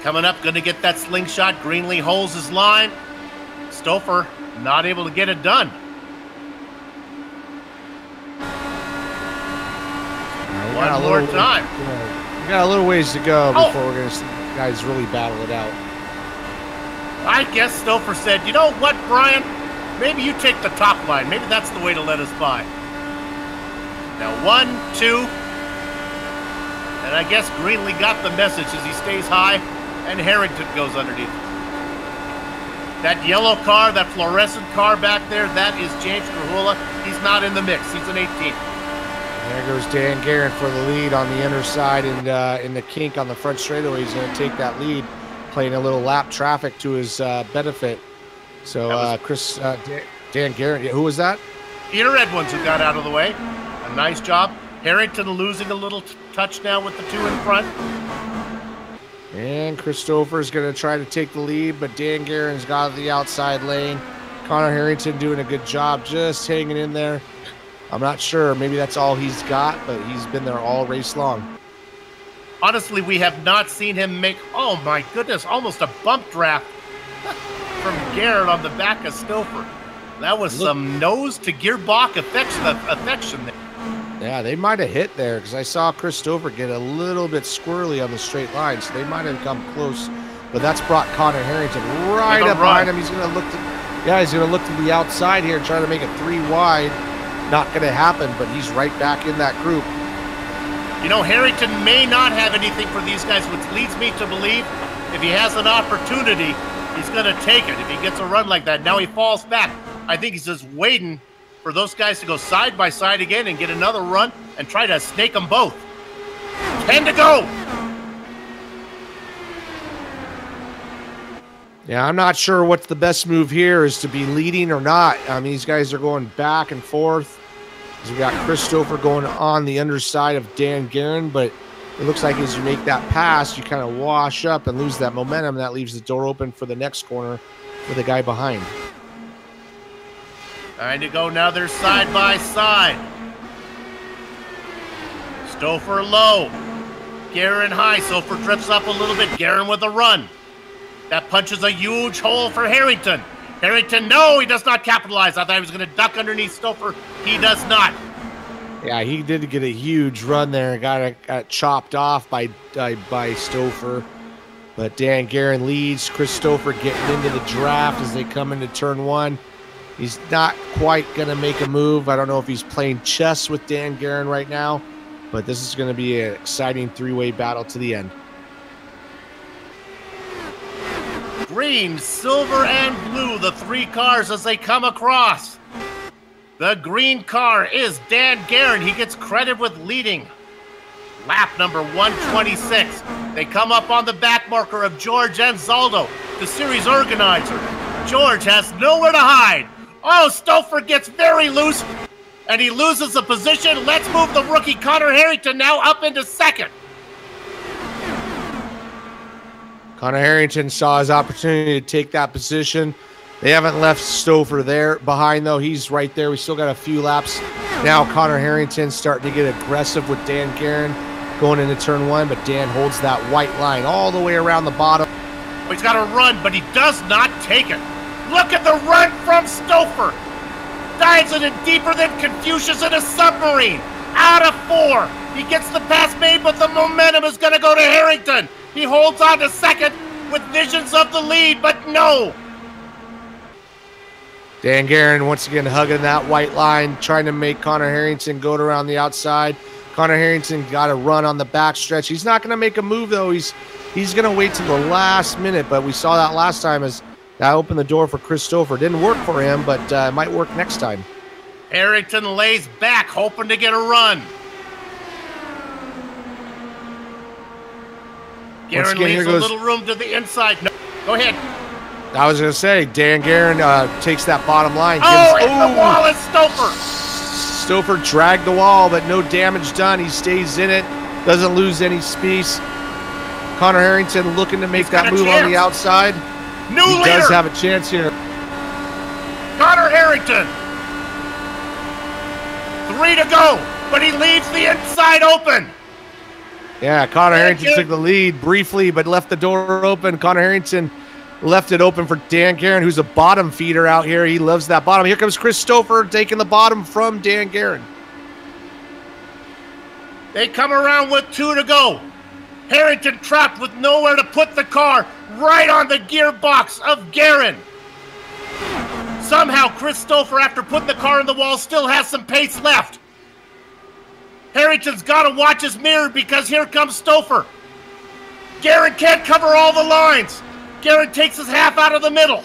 Coming up, going to get that slingshot. Greenlee holds his line. Stouffer not able to get it done. One more time. We got a little ways to go before we're going to see guys really battle it out. I guess Stouffer said, you know what, Brian? Maybe you take the top line. Maybe that's the way to let us by. Now 1, 2. And I guess Greenlee got the message as he stays high and Harrington goes underneath. That yellow car, that fluorescent car back there, that is James Krahula. He's not in the mix. He's an 18. There goes Dan Guerin for the lead on the inner side, and in the kink on the front straightaway, he's going to take that lead, playing a little lap traffic to his benefit. So Dan Guerin, who was that? Peter Edwards, who got out of the way. A nice job. Harrington losing a little touch now with the two in front. And Christopher's going to try to take the lead, but Dan Guerin's got the outside lane. Connor Harrington doing a good job, just hanging in there. I'm not sure. Maybe that's all he's got, but he's been there all race long. Honestly, we have not seen him make, oh my goodness, almost a bump draft from Garrett on the back of Stouffer. That was some nose to gearbox affection there. Yeah, they might have hit there because I saw Chris Stouffer get a little bit squirrely on the straight line, so they might have come close. But that's brought Connor Harrington right up behind him. He's going to look to the outside here, trying to make it 3 wide. Not going to happen, but he's right back in that group. You know, Harrington may not have anything for these guys, which leads me to believe if he has an opportunity, he's going to take it if he gets a run like that. Now he falls back. I think he's just waiting for those guys to go side by side again and get another run and try to snake them both. 10 to go. Yeah, I'm not sure what's the best move here is to be leading or not. I mean, these guys are going back and forth. We got Christopher going on the underside of Dan Guerin, but it looks like as you make that pass, you kind of wash up and lose that momentum. That leaves the door open for the next corner with a guy behind. Trying to go now. They're side by side. Stouffer low. Guerin high. Stouffer drifts up a little bit. Guerin with a run. That punches a huge hole for Harrington. Harrington, no, he does not capitalize. I thought he was going to duck underneath Stouffer. He does not. Yeah, he did get a huge run there and got chopped off by Stouffer. But Dan Guerin leads. Chris Stouffer getting into the draft as they come into turn 1. He's not quite going to make a move. I don't know if he's playing chess with Dan Guerin right now, but this is going to be an exciting 3-way battle to the end. Green, silver, and blue, the 3 cars as they come across. The green car is Dan Guerin. He gets credit with leading. Lap number 126. They come up on the back marker of George Anzaldo, the series organizer. George has nowhere to hide. Oh, Stouffer gets very loose, and he loses the position. Let's move the rookie Connor Harrington now up into second. Connor Harrington saw his opportunity to take that position. They haven't left Stouffer there behind, though. He's right there. We still got a few laps. Now Connor Harrington starting to get aggressive with Dan Guerin going into turn 1, but Dan holds that white line all the way around the bottom. He's got a run, but he does not take it. Look at the run from Stouffer. Dives it in deeper than Confucius in a submarine. Out of 4. He gets the pass made, but the momentum is going to go to Harrington. He holds on to second with visions of the lead, but no. Dan Guerin once again hugging that white line, trying to make Connor Harrington go around the outside. Connor Harrington got a run on the backstretch. He's not going to make a move, though. He's going to wait till the last minute, but we saw that last time as that opened the door for Chris Stouffer. Didn't work for him, but it might work next time. Harrington lays back, hoping to get a run. Guerin leaves a little room to the inside. No, go ahead. I was going to say, Dan Guerin takes that bottom line. Oh, it's the wall, it's Stouffer. Christopher dragged the wall, but no damage done. He stays in it, doesn't lose any space. Connor Harrington looking to make that move on the outside. New he leader. Does have a chance here. Connor Harrington. 3 to go, but he leaves the inside open. Yeah, Connor Harrington took the lead briefly, but left the door open. Connor Harrington left it open for Dan Guerin, who's a bottom feeder out here. He loves that bottom. Here comes Christopher taking the bottom from Dan Guerin. They come around with 2 to go. Harrington trapped with nowhere to put the car, right on the gearbox of Guerin. Somehow Christopher, after putting the car in the wall, still has some pace left. Harrington's got to watch his mirror because here comes Stouffer. Guerin can't cover all the lines. Guerin takes his half out of the middle.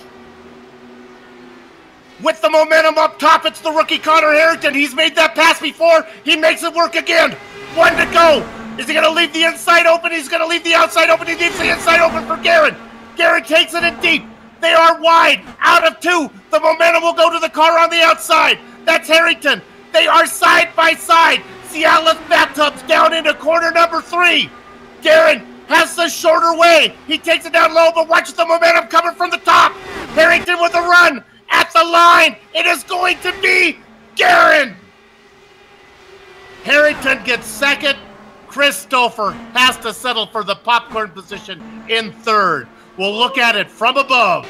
With the momentum up top, it's the rookie Connor Harrington. He's made that pass before. He makes it work again. 1 to go. Is he going to leave the inside open? He's going to leave the outside open. He leaves the inside open for Guerin. Guerin takes it in deep. They are wide. Out of 2. The momentum will go to the car on the outside. That's Harrington. They are side by side. Cialis bathtubs down into corner number 3. Guerin has the shorter way. He takes it down low, but watches the momentum coming from the top. Harrington with a run at the line. It is going to be Guerin. Harrington gets second. Christopher has to settle for the popcorn position in third. We'll look at it from above.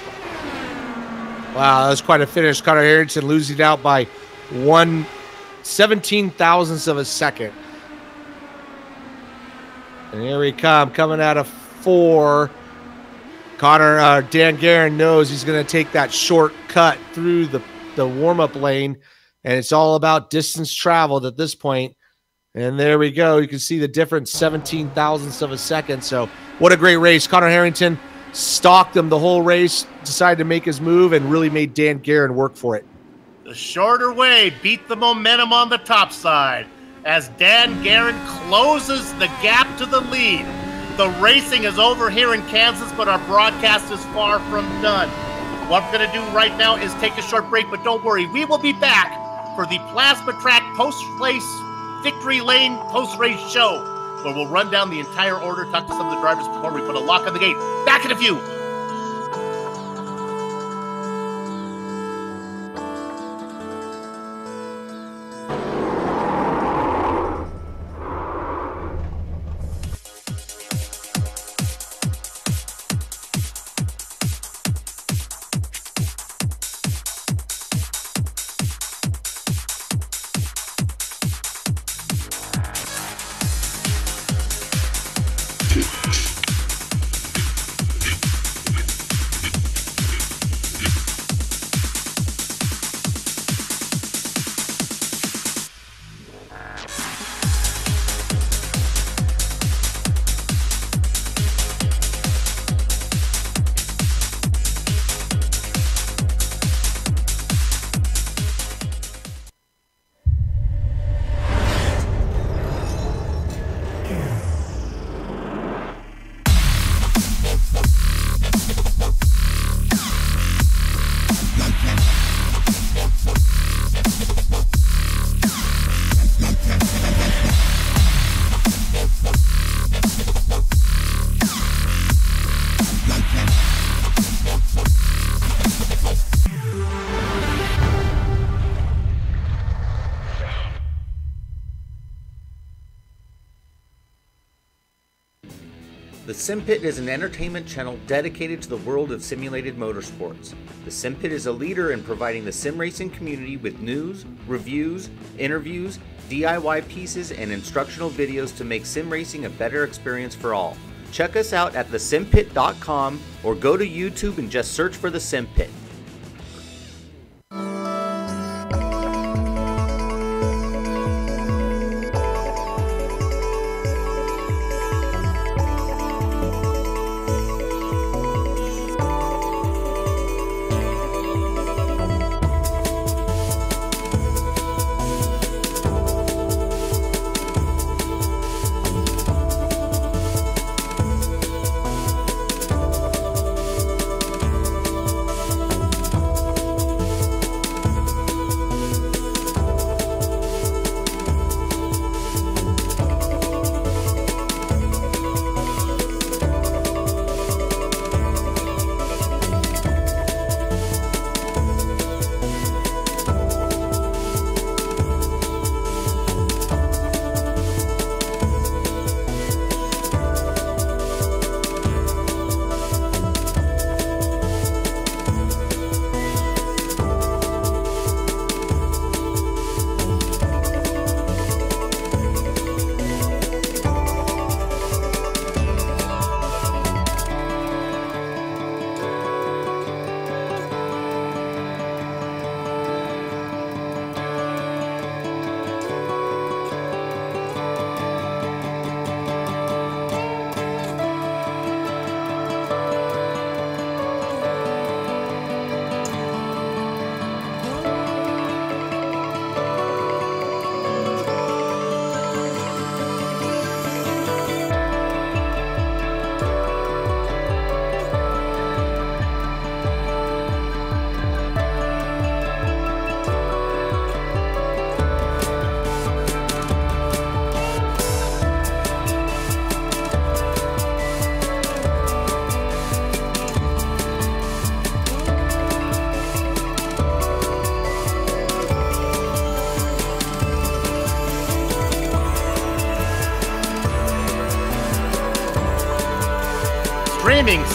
Wow, that was quite a finish. Connor Harrington losing out by 1/17,000th of a second. And here we come, coming out of 4. Dan Guerin knows he's going to take that short cut through the warm-up lane, and it's all about distance traveled at this point. And there we go. You can see the difference, 17,000ths of a second. So what a great race. Connor Harrington stalked him the whole race, decided to make his move, and really made Dan Guerin work for it. The shorter way beat the momentum on the top side as Dan Guerin closes the gap to the lead. The racing is over here in Kansas, but our broadcast is far from done. What we're going to do right now is take a short break, but don't worry. We will be back for the Plasma Track post-race Victory Lane post-race show, where we'll run down the entire order, talk to some of the drivers before we put a lock on the gate. Back in a few. The Sim Pit is an entertainment channel dedicated to the world of simulated motorsports. The Sim Pit is a leader in providing the sim racing community with news, reviews, interviews, DIY pieces, and instructional videos to make sim racing a better experience for all. Check us out at thesimpit.com or go to YouTube and just search for The Sim Pit.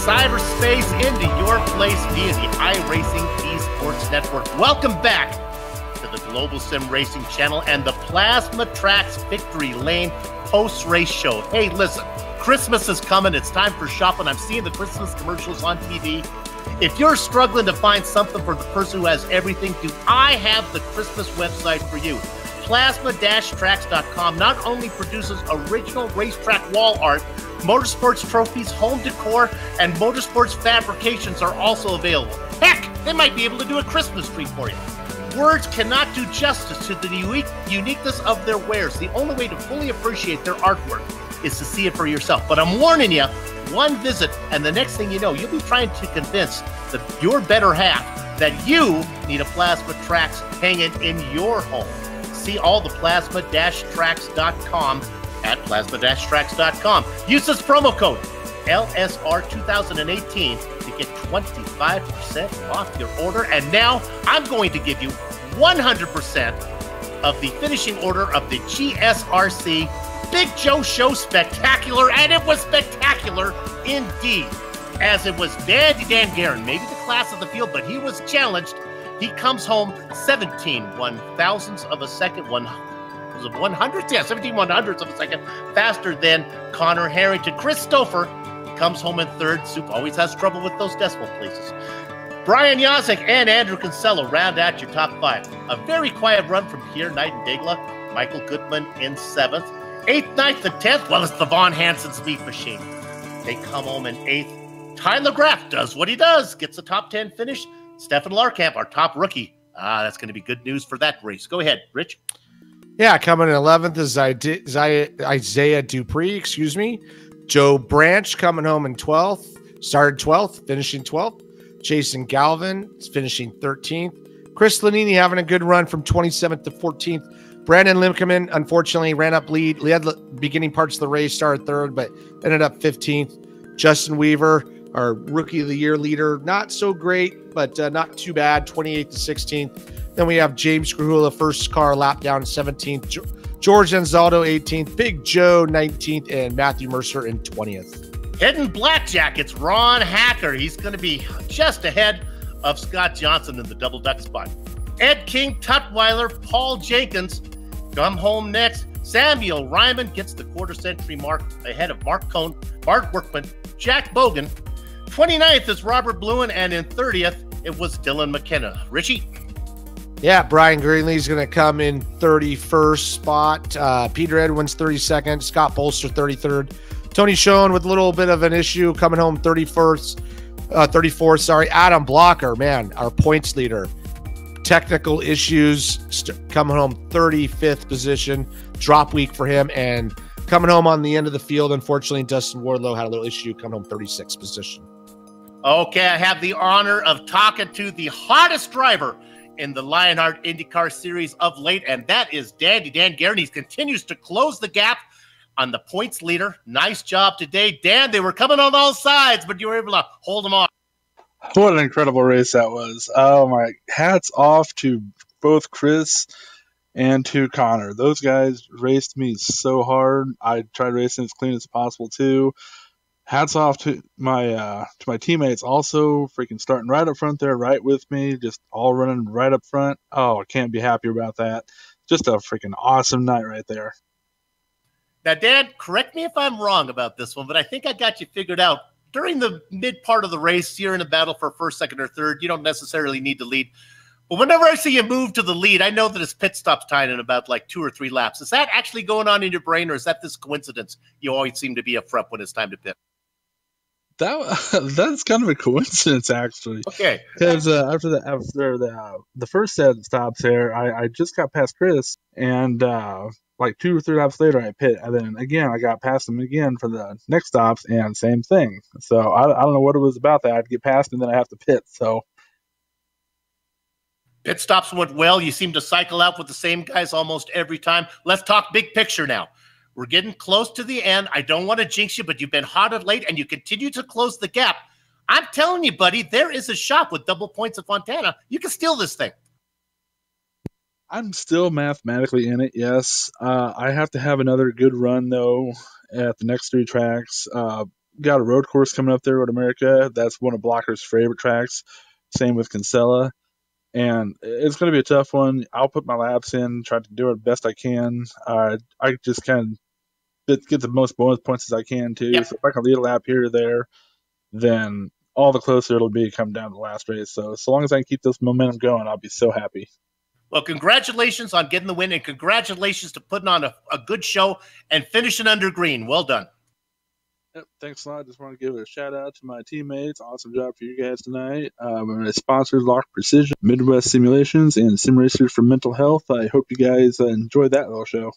cyberspace into your place via the iRacing Esports Network. Welcome back to the Global Sim Racing Channel and the Plasma Tracks Victory Lane post-race show. Hey, listen, Christmas is coming. It's time for shopping. I'm seeing the Christmas commercials on TV. If you're struggling to find something for the person who has everything, do I have the Christmas website for you? Plasma-Tracks.com not only produces original racetrack wall art, motorsports trophies, home decor, and motorsports fabrications are also available. Heck, they might be able to do a Christmas tree for you. Words cannot do justice to the uniqueness of their wares. The only way to fully appreciate their artwork is to see it for yourself. But I'm warning you, one visit, and the next thing you know, you'll be trying to convince your better half that you need a Plasma Tracks hanging in your home. See all the Plasma-Tracks.com at Plasma-Tracks.com. Use this promo code LSR2018 to get 25% off your order. And now I'm going to give you 100% of the finishing order of the GSRC Big Joe Show Spectacular, and it was spectacular indeed, as it was Dan Guerin, maybe the class of the field, but he was challenged. He comes home 17 1,000ths of a second, 100th? Yeah, 17 100ths of a second faster than Connor Harrington. Chris Stouffer comes home in third. Soup always has trouble with those decimal places. Brian Yazek and Andrew Kinsella round out your top five. A very quiet run from Pierre Nightingale, Michael Goodman in seventh. 8th, 9th, and 10th, well, it's the Von Hansen's Beef Machine. They come home in 8th. Tyler Graff does what he does, gets a top 10 finish. Stefan Larkamp, our top rookie. That's going to be good news for that race. Go ahead, Rich. Yeah, coming in 11th is Isaiah Dupree, Joe Branch coming home in 12th, started 12th, finishing 12th. Jason Galvin is finishing 13th. Chris Lanini having a good run from 27th to 14th. Brandon Limkeman, unfortunately, ran up lead. He had the beginning parts of the race, started third, but ended up 15th. Justin Weaver, our Rookie of the Year leader, not so great, but not too bad, 28th to 16th. Then we have James Krahula, first car lap down, 17th. George Anzaldo, 18th. Big Joe, 19th. And Matthew Mercer in 20th. Hidden Blackjack, it's Ron Hacker. He's going to be just ahead of Scott Johnson in the double duck spot. Ed King, Tutwiler, Paul Jenkins come home next. Samuel Ryman gets the quarter-century mark ahead of Mark Cohn, Bart Workman, Jack Bogan. 29th is Robert Bluen, and in 30th, it was Dylan McKenna. Richie? Yeah, Brian Greenlee's going to come in 31st spot. Peter Edwins, 32nd. Scott Bolster, 33rd. Tony Schoen with a little bit of an issue coming home 34th, sorry. Adam Blocker, man, our points leader. Technical issues, coming home 35th position. Drop week for him, and coming home on the end of the field, unfortunately, Dustin Wardlow had a little issue coming home 36th position. Okay, I have the honor of talking to the hottest driver in the Lionheart IndyCar series of late, and that is Dan Guerin. He continues to close the gap on the points leader. Nice job today, Dan. They were coming on all sides, but you were able to hold them off. What an incredible race that was. Oh my, hats off to both Chris and to Connor. Those guys raced me so hard. I tried racing as clean as possible too. Hats off to my teammates also, freaking starting right up front there, right with me, just all running right up front. Oh, I can't be happier about that. Just a freaking awesome night right there. Now, Dan, correct me if I'm wrong about this one, but I think I got you figured out. During the mid part of the race, you're in a battle for first, second, or third. You don't necessarily need to lead. But whenever I see you move to the lead, I know that his pit stop's tied in about like 2 or 3 laps. Is that actually going on in your brain, or is that this coincidence? You always seem to be up front when it's time to pit. That's kind of a coincidence, actually. Okay. Because after the first set of stops there, I just got past Chris, and like 2 or 3 laps later, I pit, and then again I got past him again for the next stops, and same thing. So I don't know what it was about that. I'd get past him, then I have to pit. So pit stops went well. You seem to cycle out with the same guys almost every time. Let's talk big picture now. We're getting close to the end. I don't want to jinx you, but you've been hot of late, and you continue to close the gap. I'm telling you, buddy, there is a shop with double points of Fontana. You can steal this thing. I'm still mathematically in it, yes. I have to have another good run, though, at the next 3 tracks. got a road course coming up there, Road America. That's one of Blocker's favorite tracks. Same with Kinsella. And it's going to be a tough one. I'll put my laps in, try to do it best I can. I just kind of get the most bonus points as I can, too. Yep. So if I can lead a lap here or there, then all the closer it'll be come down to the last race. So long as I can keep this momentum going, I'll be so happy. Well, congratulations on getting the win, and congratulations to putting on a good show and finishing under green. Well done. Yep, thanks a lot. Just want to give a shout out to my teammates. Awesome job for you guys tonight. My sponsors, Lock Precision, Midwest Simulations, and Sim Racers for Mental Health. I hope you guys enjoyed that little show.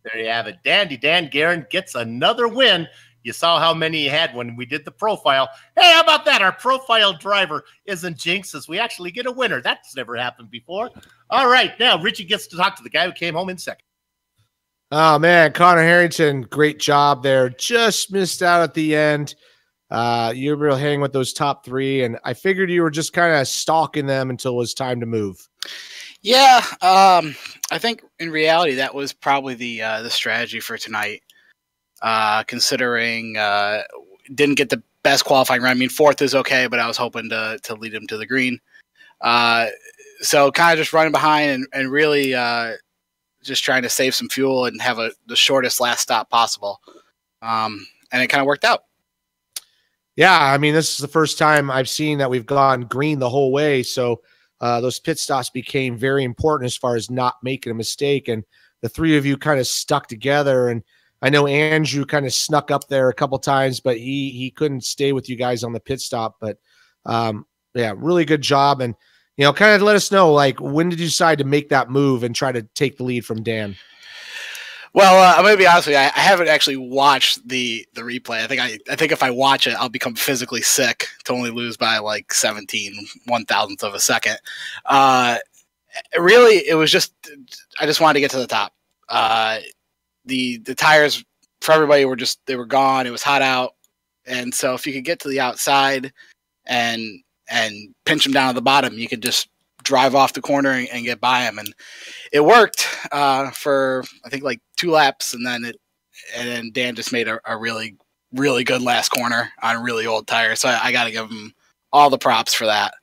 There you have it. Dandy Dan Guerin gets another win. You saw how many he had when we did the profile. Hey, how about that? Our profile driver isn't jinxes. We actually get a winner. That's never happened before. All right, now Richie gets to talk to the guy who came home in second. Oh, man, Connor Harrington, great job there. Just missed out at the end. You were hanging with those top three, and I figured you were just kind of stalking them until it was time to move. Yeah, I think in reality that was probably the strategy for tonight. Considering didn't get the best qualifying run. I mean, fourth is okay, but I was hoping to lead him to the green. So kind of just running behind and really just trying to save some fuel and have the shortest last stop possible. And it kind of worked out. Yeah, I mean, this is the first time I've seen that we've gone green the whole way. So those pit stops became very important as far as not making a mistake. And the three of you kind of stuck together. And I know Andrew kind of snuck up there a couple times, but he couldn't stay with you guys on the pit stop. But yeah, really good job. And, you know, kind of let us know, like, when did you decide to make that move and try to take the lead from Dan? Well, I'm going to be honest with you. I haven't actually watched the replay. I think if I watch it, I'll become physically sick to only lose by like 17 1,000th of a second. Really, it was just I just wanted to get to the top. The tires for everybody they were gone. It was hot out, and so if you could get to the outside and pinch them down at the bottom, you could just drive off the corner and get by them. And it worked for I think like 2 laps, and then Dan just made a really, really good last corner on really old tires. So I got to give him all the props for that.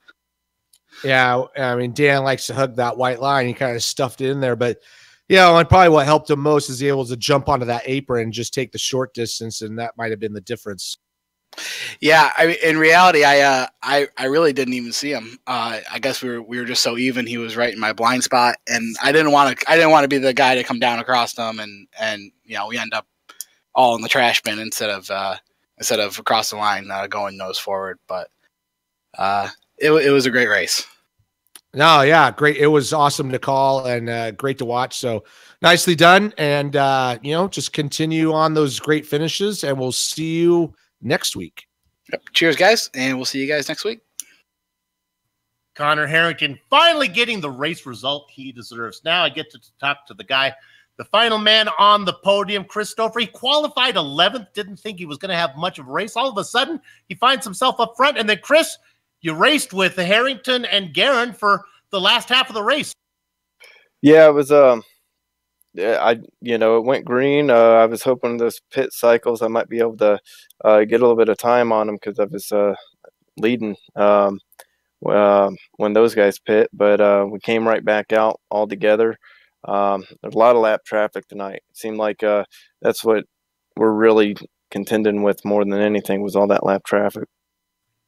Yeah, I mean, Dan likes to hug that white line. He kind of stuffed it in there, but and probably what helped him most is he able to jump onto that apron and just take the short distance, and that might have been the difference. Yeah, in reality, I really didn't even see him. I guess we were just so even. He was right in my blind spot, and I didn't want to be the guy to come down across them, and we end up all in the trash bin instead of across the line going nose forward. But it was a great race. No, yeah, great. It was awesome to call and great to watch. So nicely done, and just continue on those great finishes, and we'll see you next week. Yep. Cheers, guys, and we'll see you guys next week. Connor Harrington finally getting the race result he deserves. Now I get to talk to the guy, the final man on the podium, Christopher. He qualified 11th, didn't think he was going to have much of a race. All of a sudden, he finds himself up front. And then, Chris, you raced with Harrington and Guerin for the last half of the race. Yeah, it was it went green. I was hoping those pit cycles I might be able to get a little bit of time on them because I was leading when those guys pit, but we came right back out all together. There's a lot of lap traffic tonight. It seemed like that's what we're really contending with more than anything was all that lap traffic.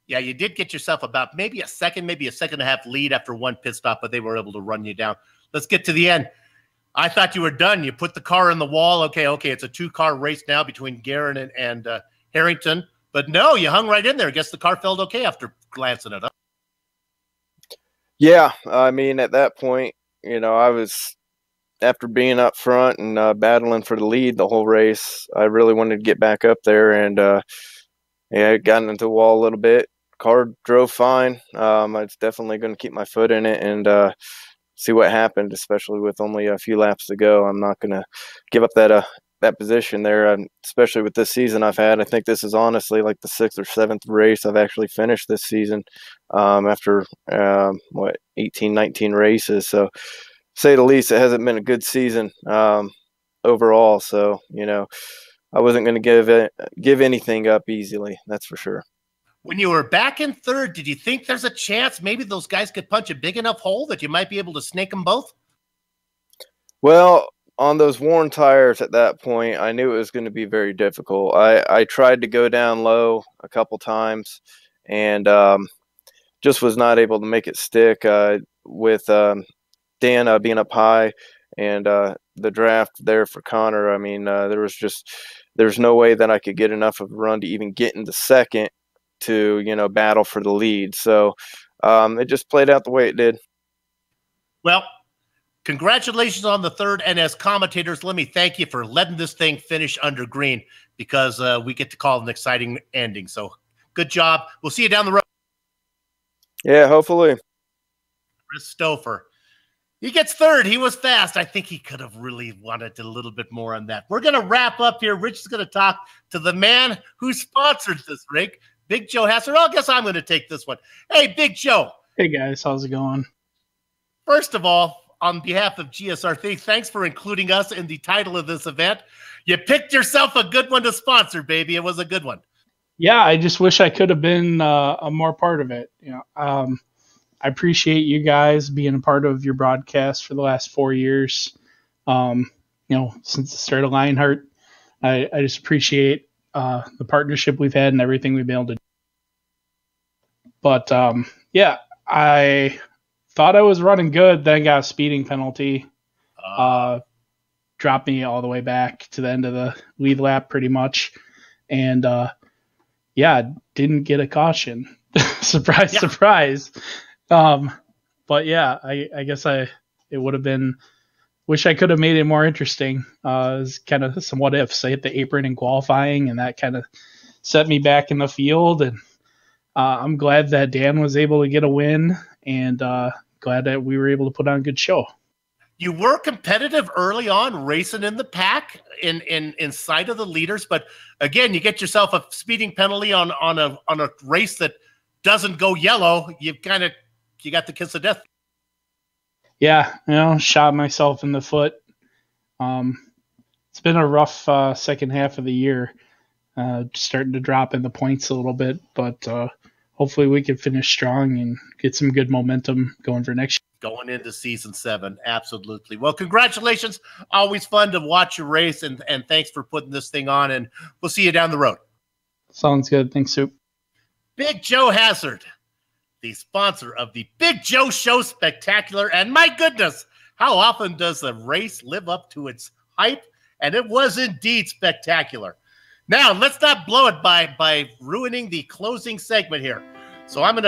Yeah, you did get yourself about maybe a second and a half lead after one pit stop, but they were able to run you down. Let's get to the end. I thought you were done. You put the car in the wall. Okay, it's a 2-car race now between Guerin and Harrington. But no, you hung right in there. I guess the car felt okay after glancing it up. Yeah, I mean, at that point, I was, after being up front and battling for the lead the whole race, I really wanted to get back up there and, got into the wall a little bit. Car drove fine. I was definitely going to keep my foot in it and see what happened, especially with only a few laps to go. I'm not going to give up that position there, especially with this season I've had. I think this is honestly like the 6th or 7th race I've actually finished this season after, 18, 19 races. So, say the least, it hasn't been a good season overall. So, I wasn't going to give anything up easily. That's for sure. When you were back in third, did you think there's a chance maybe those guys could punch a big enough hole that you might be able to snake them both? Well, on those worn tires at that point, I knew it was going to be very difficult. I tried to go down low a couple times and just was not able to make it stick with Dan being up high and the draft there for Connor. I mean, there's no way that I could get enough of a run to even get into second to, battle for the lead. So it just played out the way it did. Well, congratulations on the third. And as commentators, let me thank you for letting this thing finish under green, because we get to call it an exciting ending. So good job. We'll see you down the road. Yeah, hopefully. Chris Stouffer. He gets third. He was fast. I think he could have really wanted a little bit more on that. We're going to wrap up here. Rich is going to talk to the man who sponsored this rig, Big Joe Hasser. I guess I'm going to take this one. Hey, Big Joe. Hey, guys. How's it going? First of all, on behalf of GSR3, thanks for including us in the title of this event. You picked yourself a good one to sponsor, baby. It was a good one. Yeah, I just wish I could have been a more part of it. I appreciate you guys being a part of your broadcast for the last 4 years. Since the start of Lionheart, I just appreciate the partnership we've had and everything we've been able to do. But I thought I was running good, then got a speeding penalty. Dropped me all the way back to the end of the lead lap pretty much. And didn't get a caution. Surprise, surprise. But yeah, I guess it would have been, wish I could have made it more interesting. It was kind of some what ifs. I hit the apron in qualifying, and that kind of set me back in the field. And I'm glad that Dan was able to get a win, and glad that we were able to put on a good show. You were competitive early on, racing in the pack in sight of the leaders, but again, you get yourself a speeding penalty on a race that doesn't go yellow. You got the kiss of death. Yeah, shot myself in the foot. It's been a rough second half of the year, starting to drop in the points a little bit, but hopefully we can finish strong and get some good momentum going for next year. Going into season 7, absolutely. Well, congratulations. Always fun to watch your race, and thanks for putting this thing on, and we'll see you down the road. Sounds good. Thanks, Soup. Big Joe Hazard, the sponsor of the Big Joe Show Spectacular. And my goodness, how often does a race live up to its hype? And it was indeed spectacular. Now, let's not blow it by ruining the closing segment here. So I'm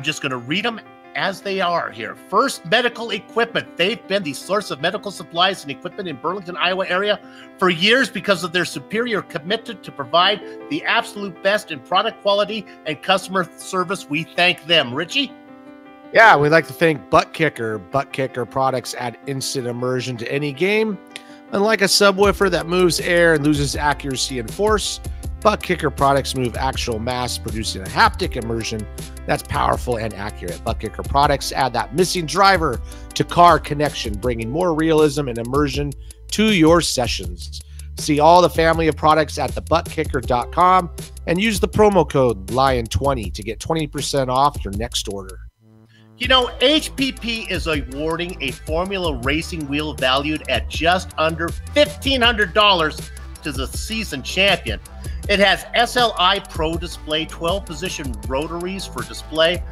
just going to read them as they are here. First Medical Equipment. They've been the source of medical supplies and equipment in Burlington, Iowa area for years because of their superior commitment to provide the absolute best in product quality and customer service. We thank them. Richie? Yeah, we'd like to thank Butt Kicker. Butt Kicker products add instant immersion to any game. Unlike a subwoofer that moves air and loses accuracy and force, Butt Kicker products move actual mass, producing a haptic immersion that's powerful and accurate. Butt Kicker products add that missing driver to car connection, bringing more realism and immersion to your sessions. See all the family of products at thebuttkicker.com and use the promo code LION20 to get 20% off your next order. HPP is awarding a Formula Racing wheel valued at just under $1,500 to the season champion. It has SLI Pro display, 12-position rotaries for display,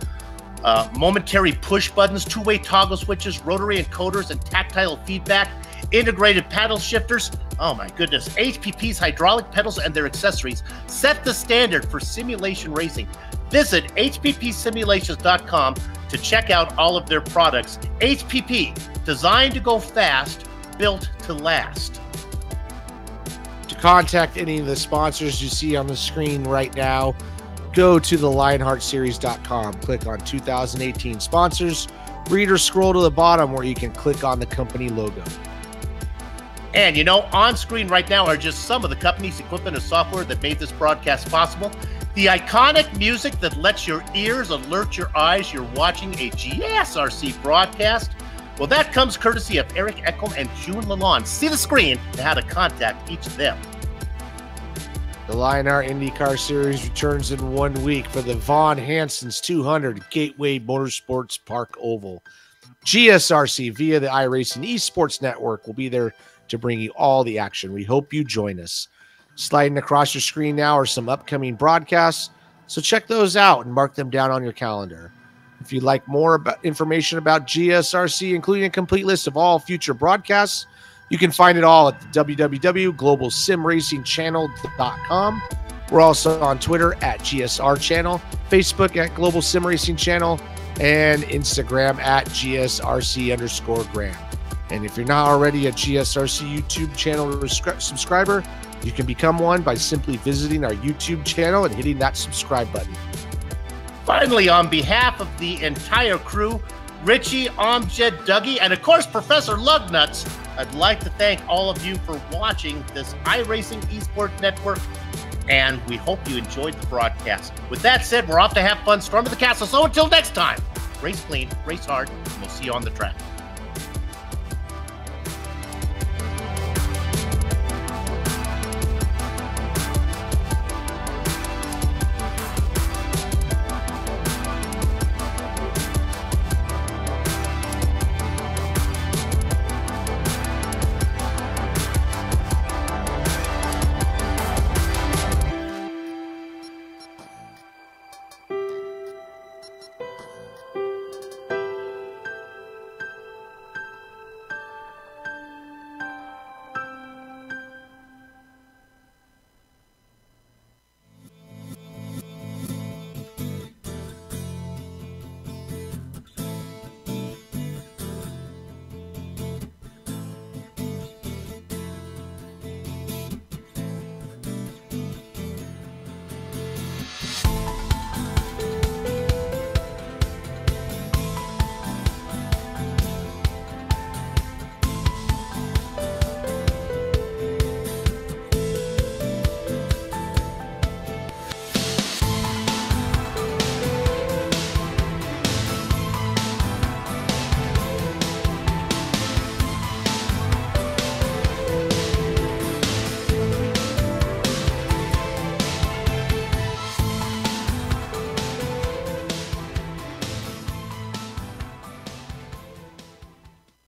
momentary push buttons, two-way toggle switches, rotary encoders, and tactile feedback, integrated paddle shifters. Oh my goodness. HPP's hydraulic pedals and their accessories set the standard for simulation racing. Visit hppsimulations.com to check out all of their products. HPP, designed to go fast, built to last. To contact any of the sponsors you see on the screen right now, go to the lionheartseries.com, click on 2018 sponsors, read or scroll to the bottom where you can click on the company logo. And on screen right now are just some of the company's equipment and software that made this broadcast possible. The iconic music that lets your ears alert your eyes you're watching a GSRC broadcast. Well, that comes courtesy of Eric Echolm and June Lalonde. See the screen and how to contact each of them. The Lionheart IndyCar Series returns in 1 week for the Vaughn Hanson's 200 Gateway Motorsports Park Oval. GSRC via the iRacing Esports Network will be there to bring you all the action. We hope you join us. Sliding across your screen now are some upcoming broadcasts, so check those out and mark them down on your calendar. If you'd like more information about GSRC, including a complete list of all future broadcasts, you can find it all at the www.globalsimracingchannel.com. We're also on Twitter at GSR Channel, Facebook at Global Sim Racing Channel, and Instagram at GSRC_Graham. And if you're not already a GSRC YouTube channel subscriber, you can become one by simply visiting our YouTube channel and hitting that subscribe button. Finally, on behalf of the entire crew, Richie, Amjad, Dougie, and of course Professor Lugnuts, I'd like to thank all of you for watching this iRacing Esports Network, and we hope you enjoyed the broadcast. With that said, we're off to have fun storming the castle. So until next time, race clean, race hard, and we'll see you on the track.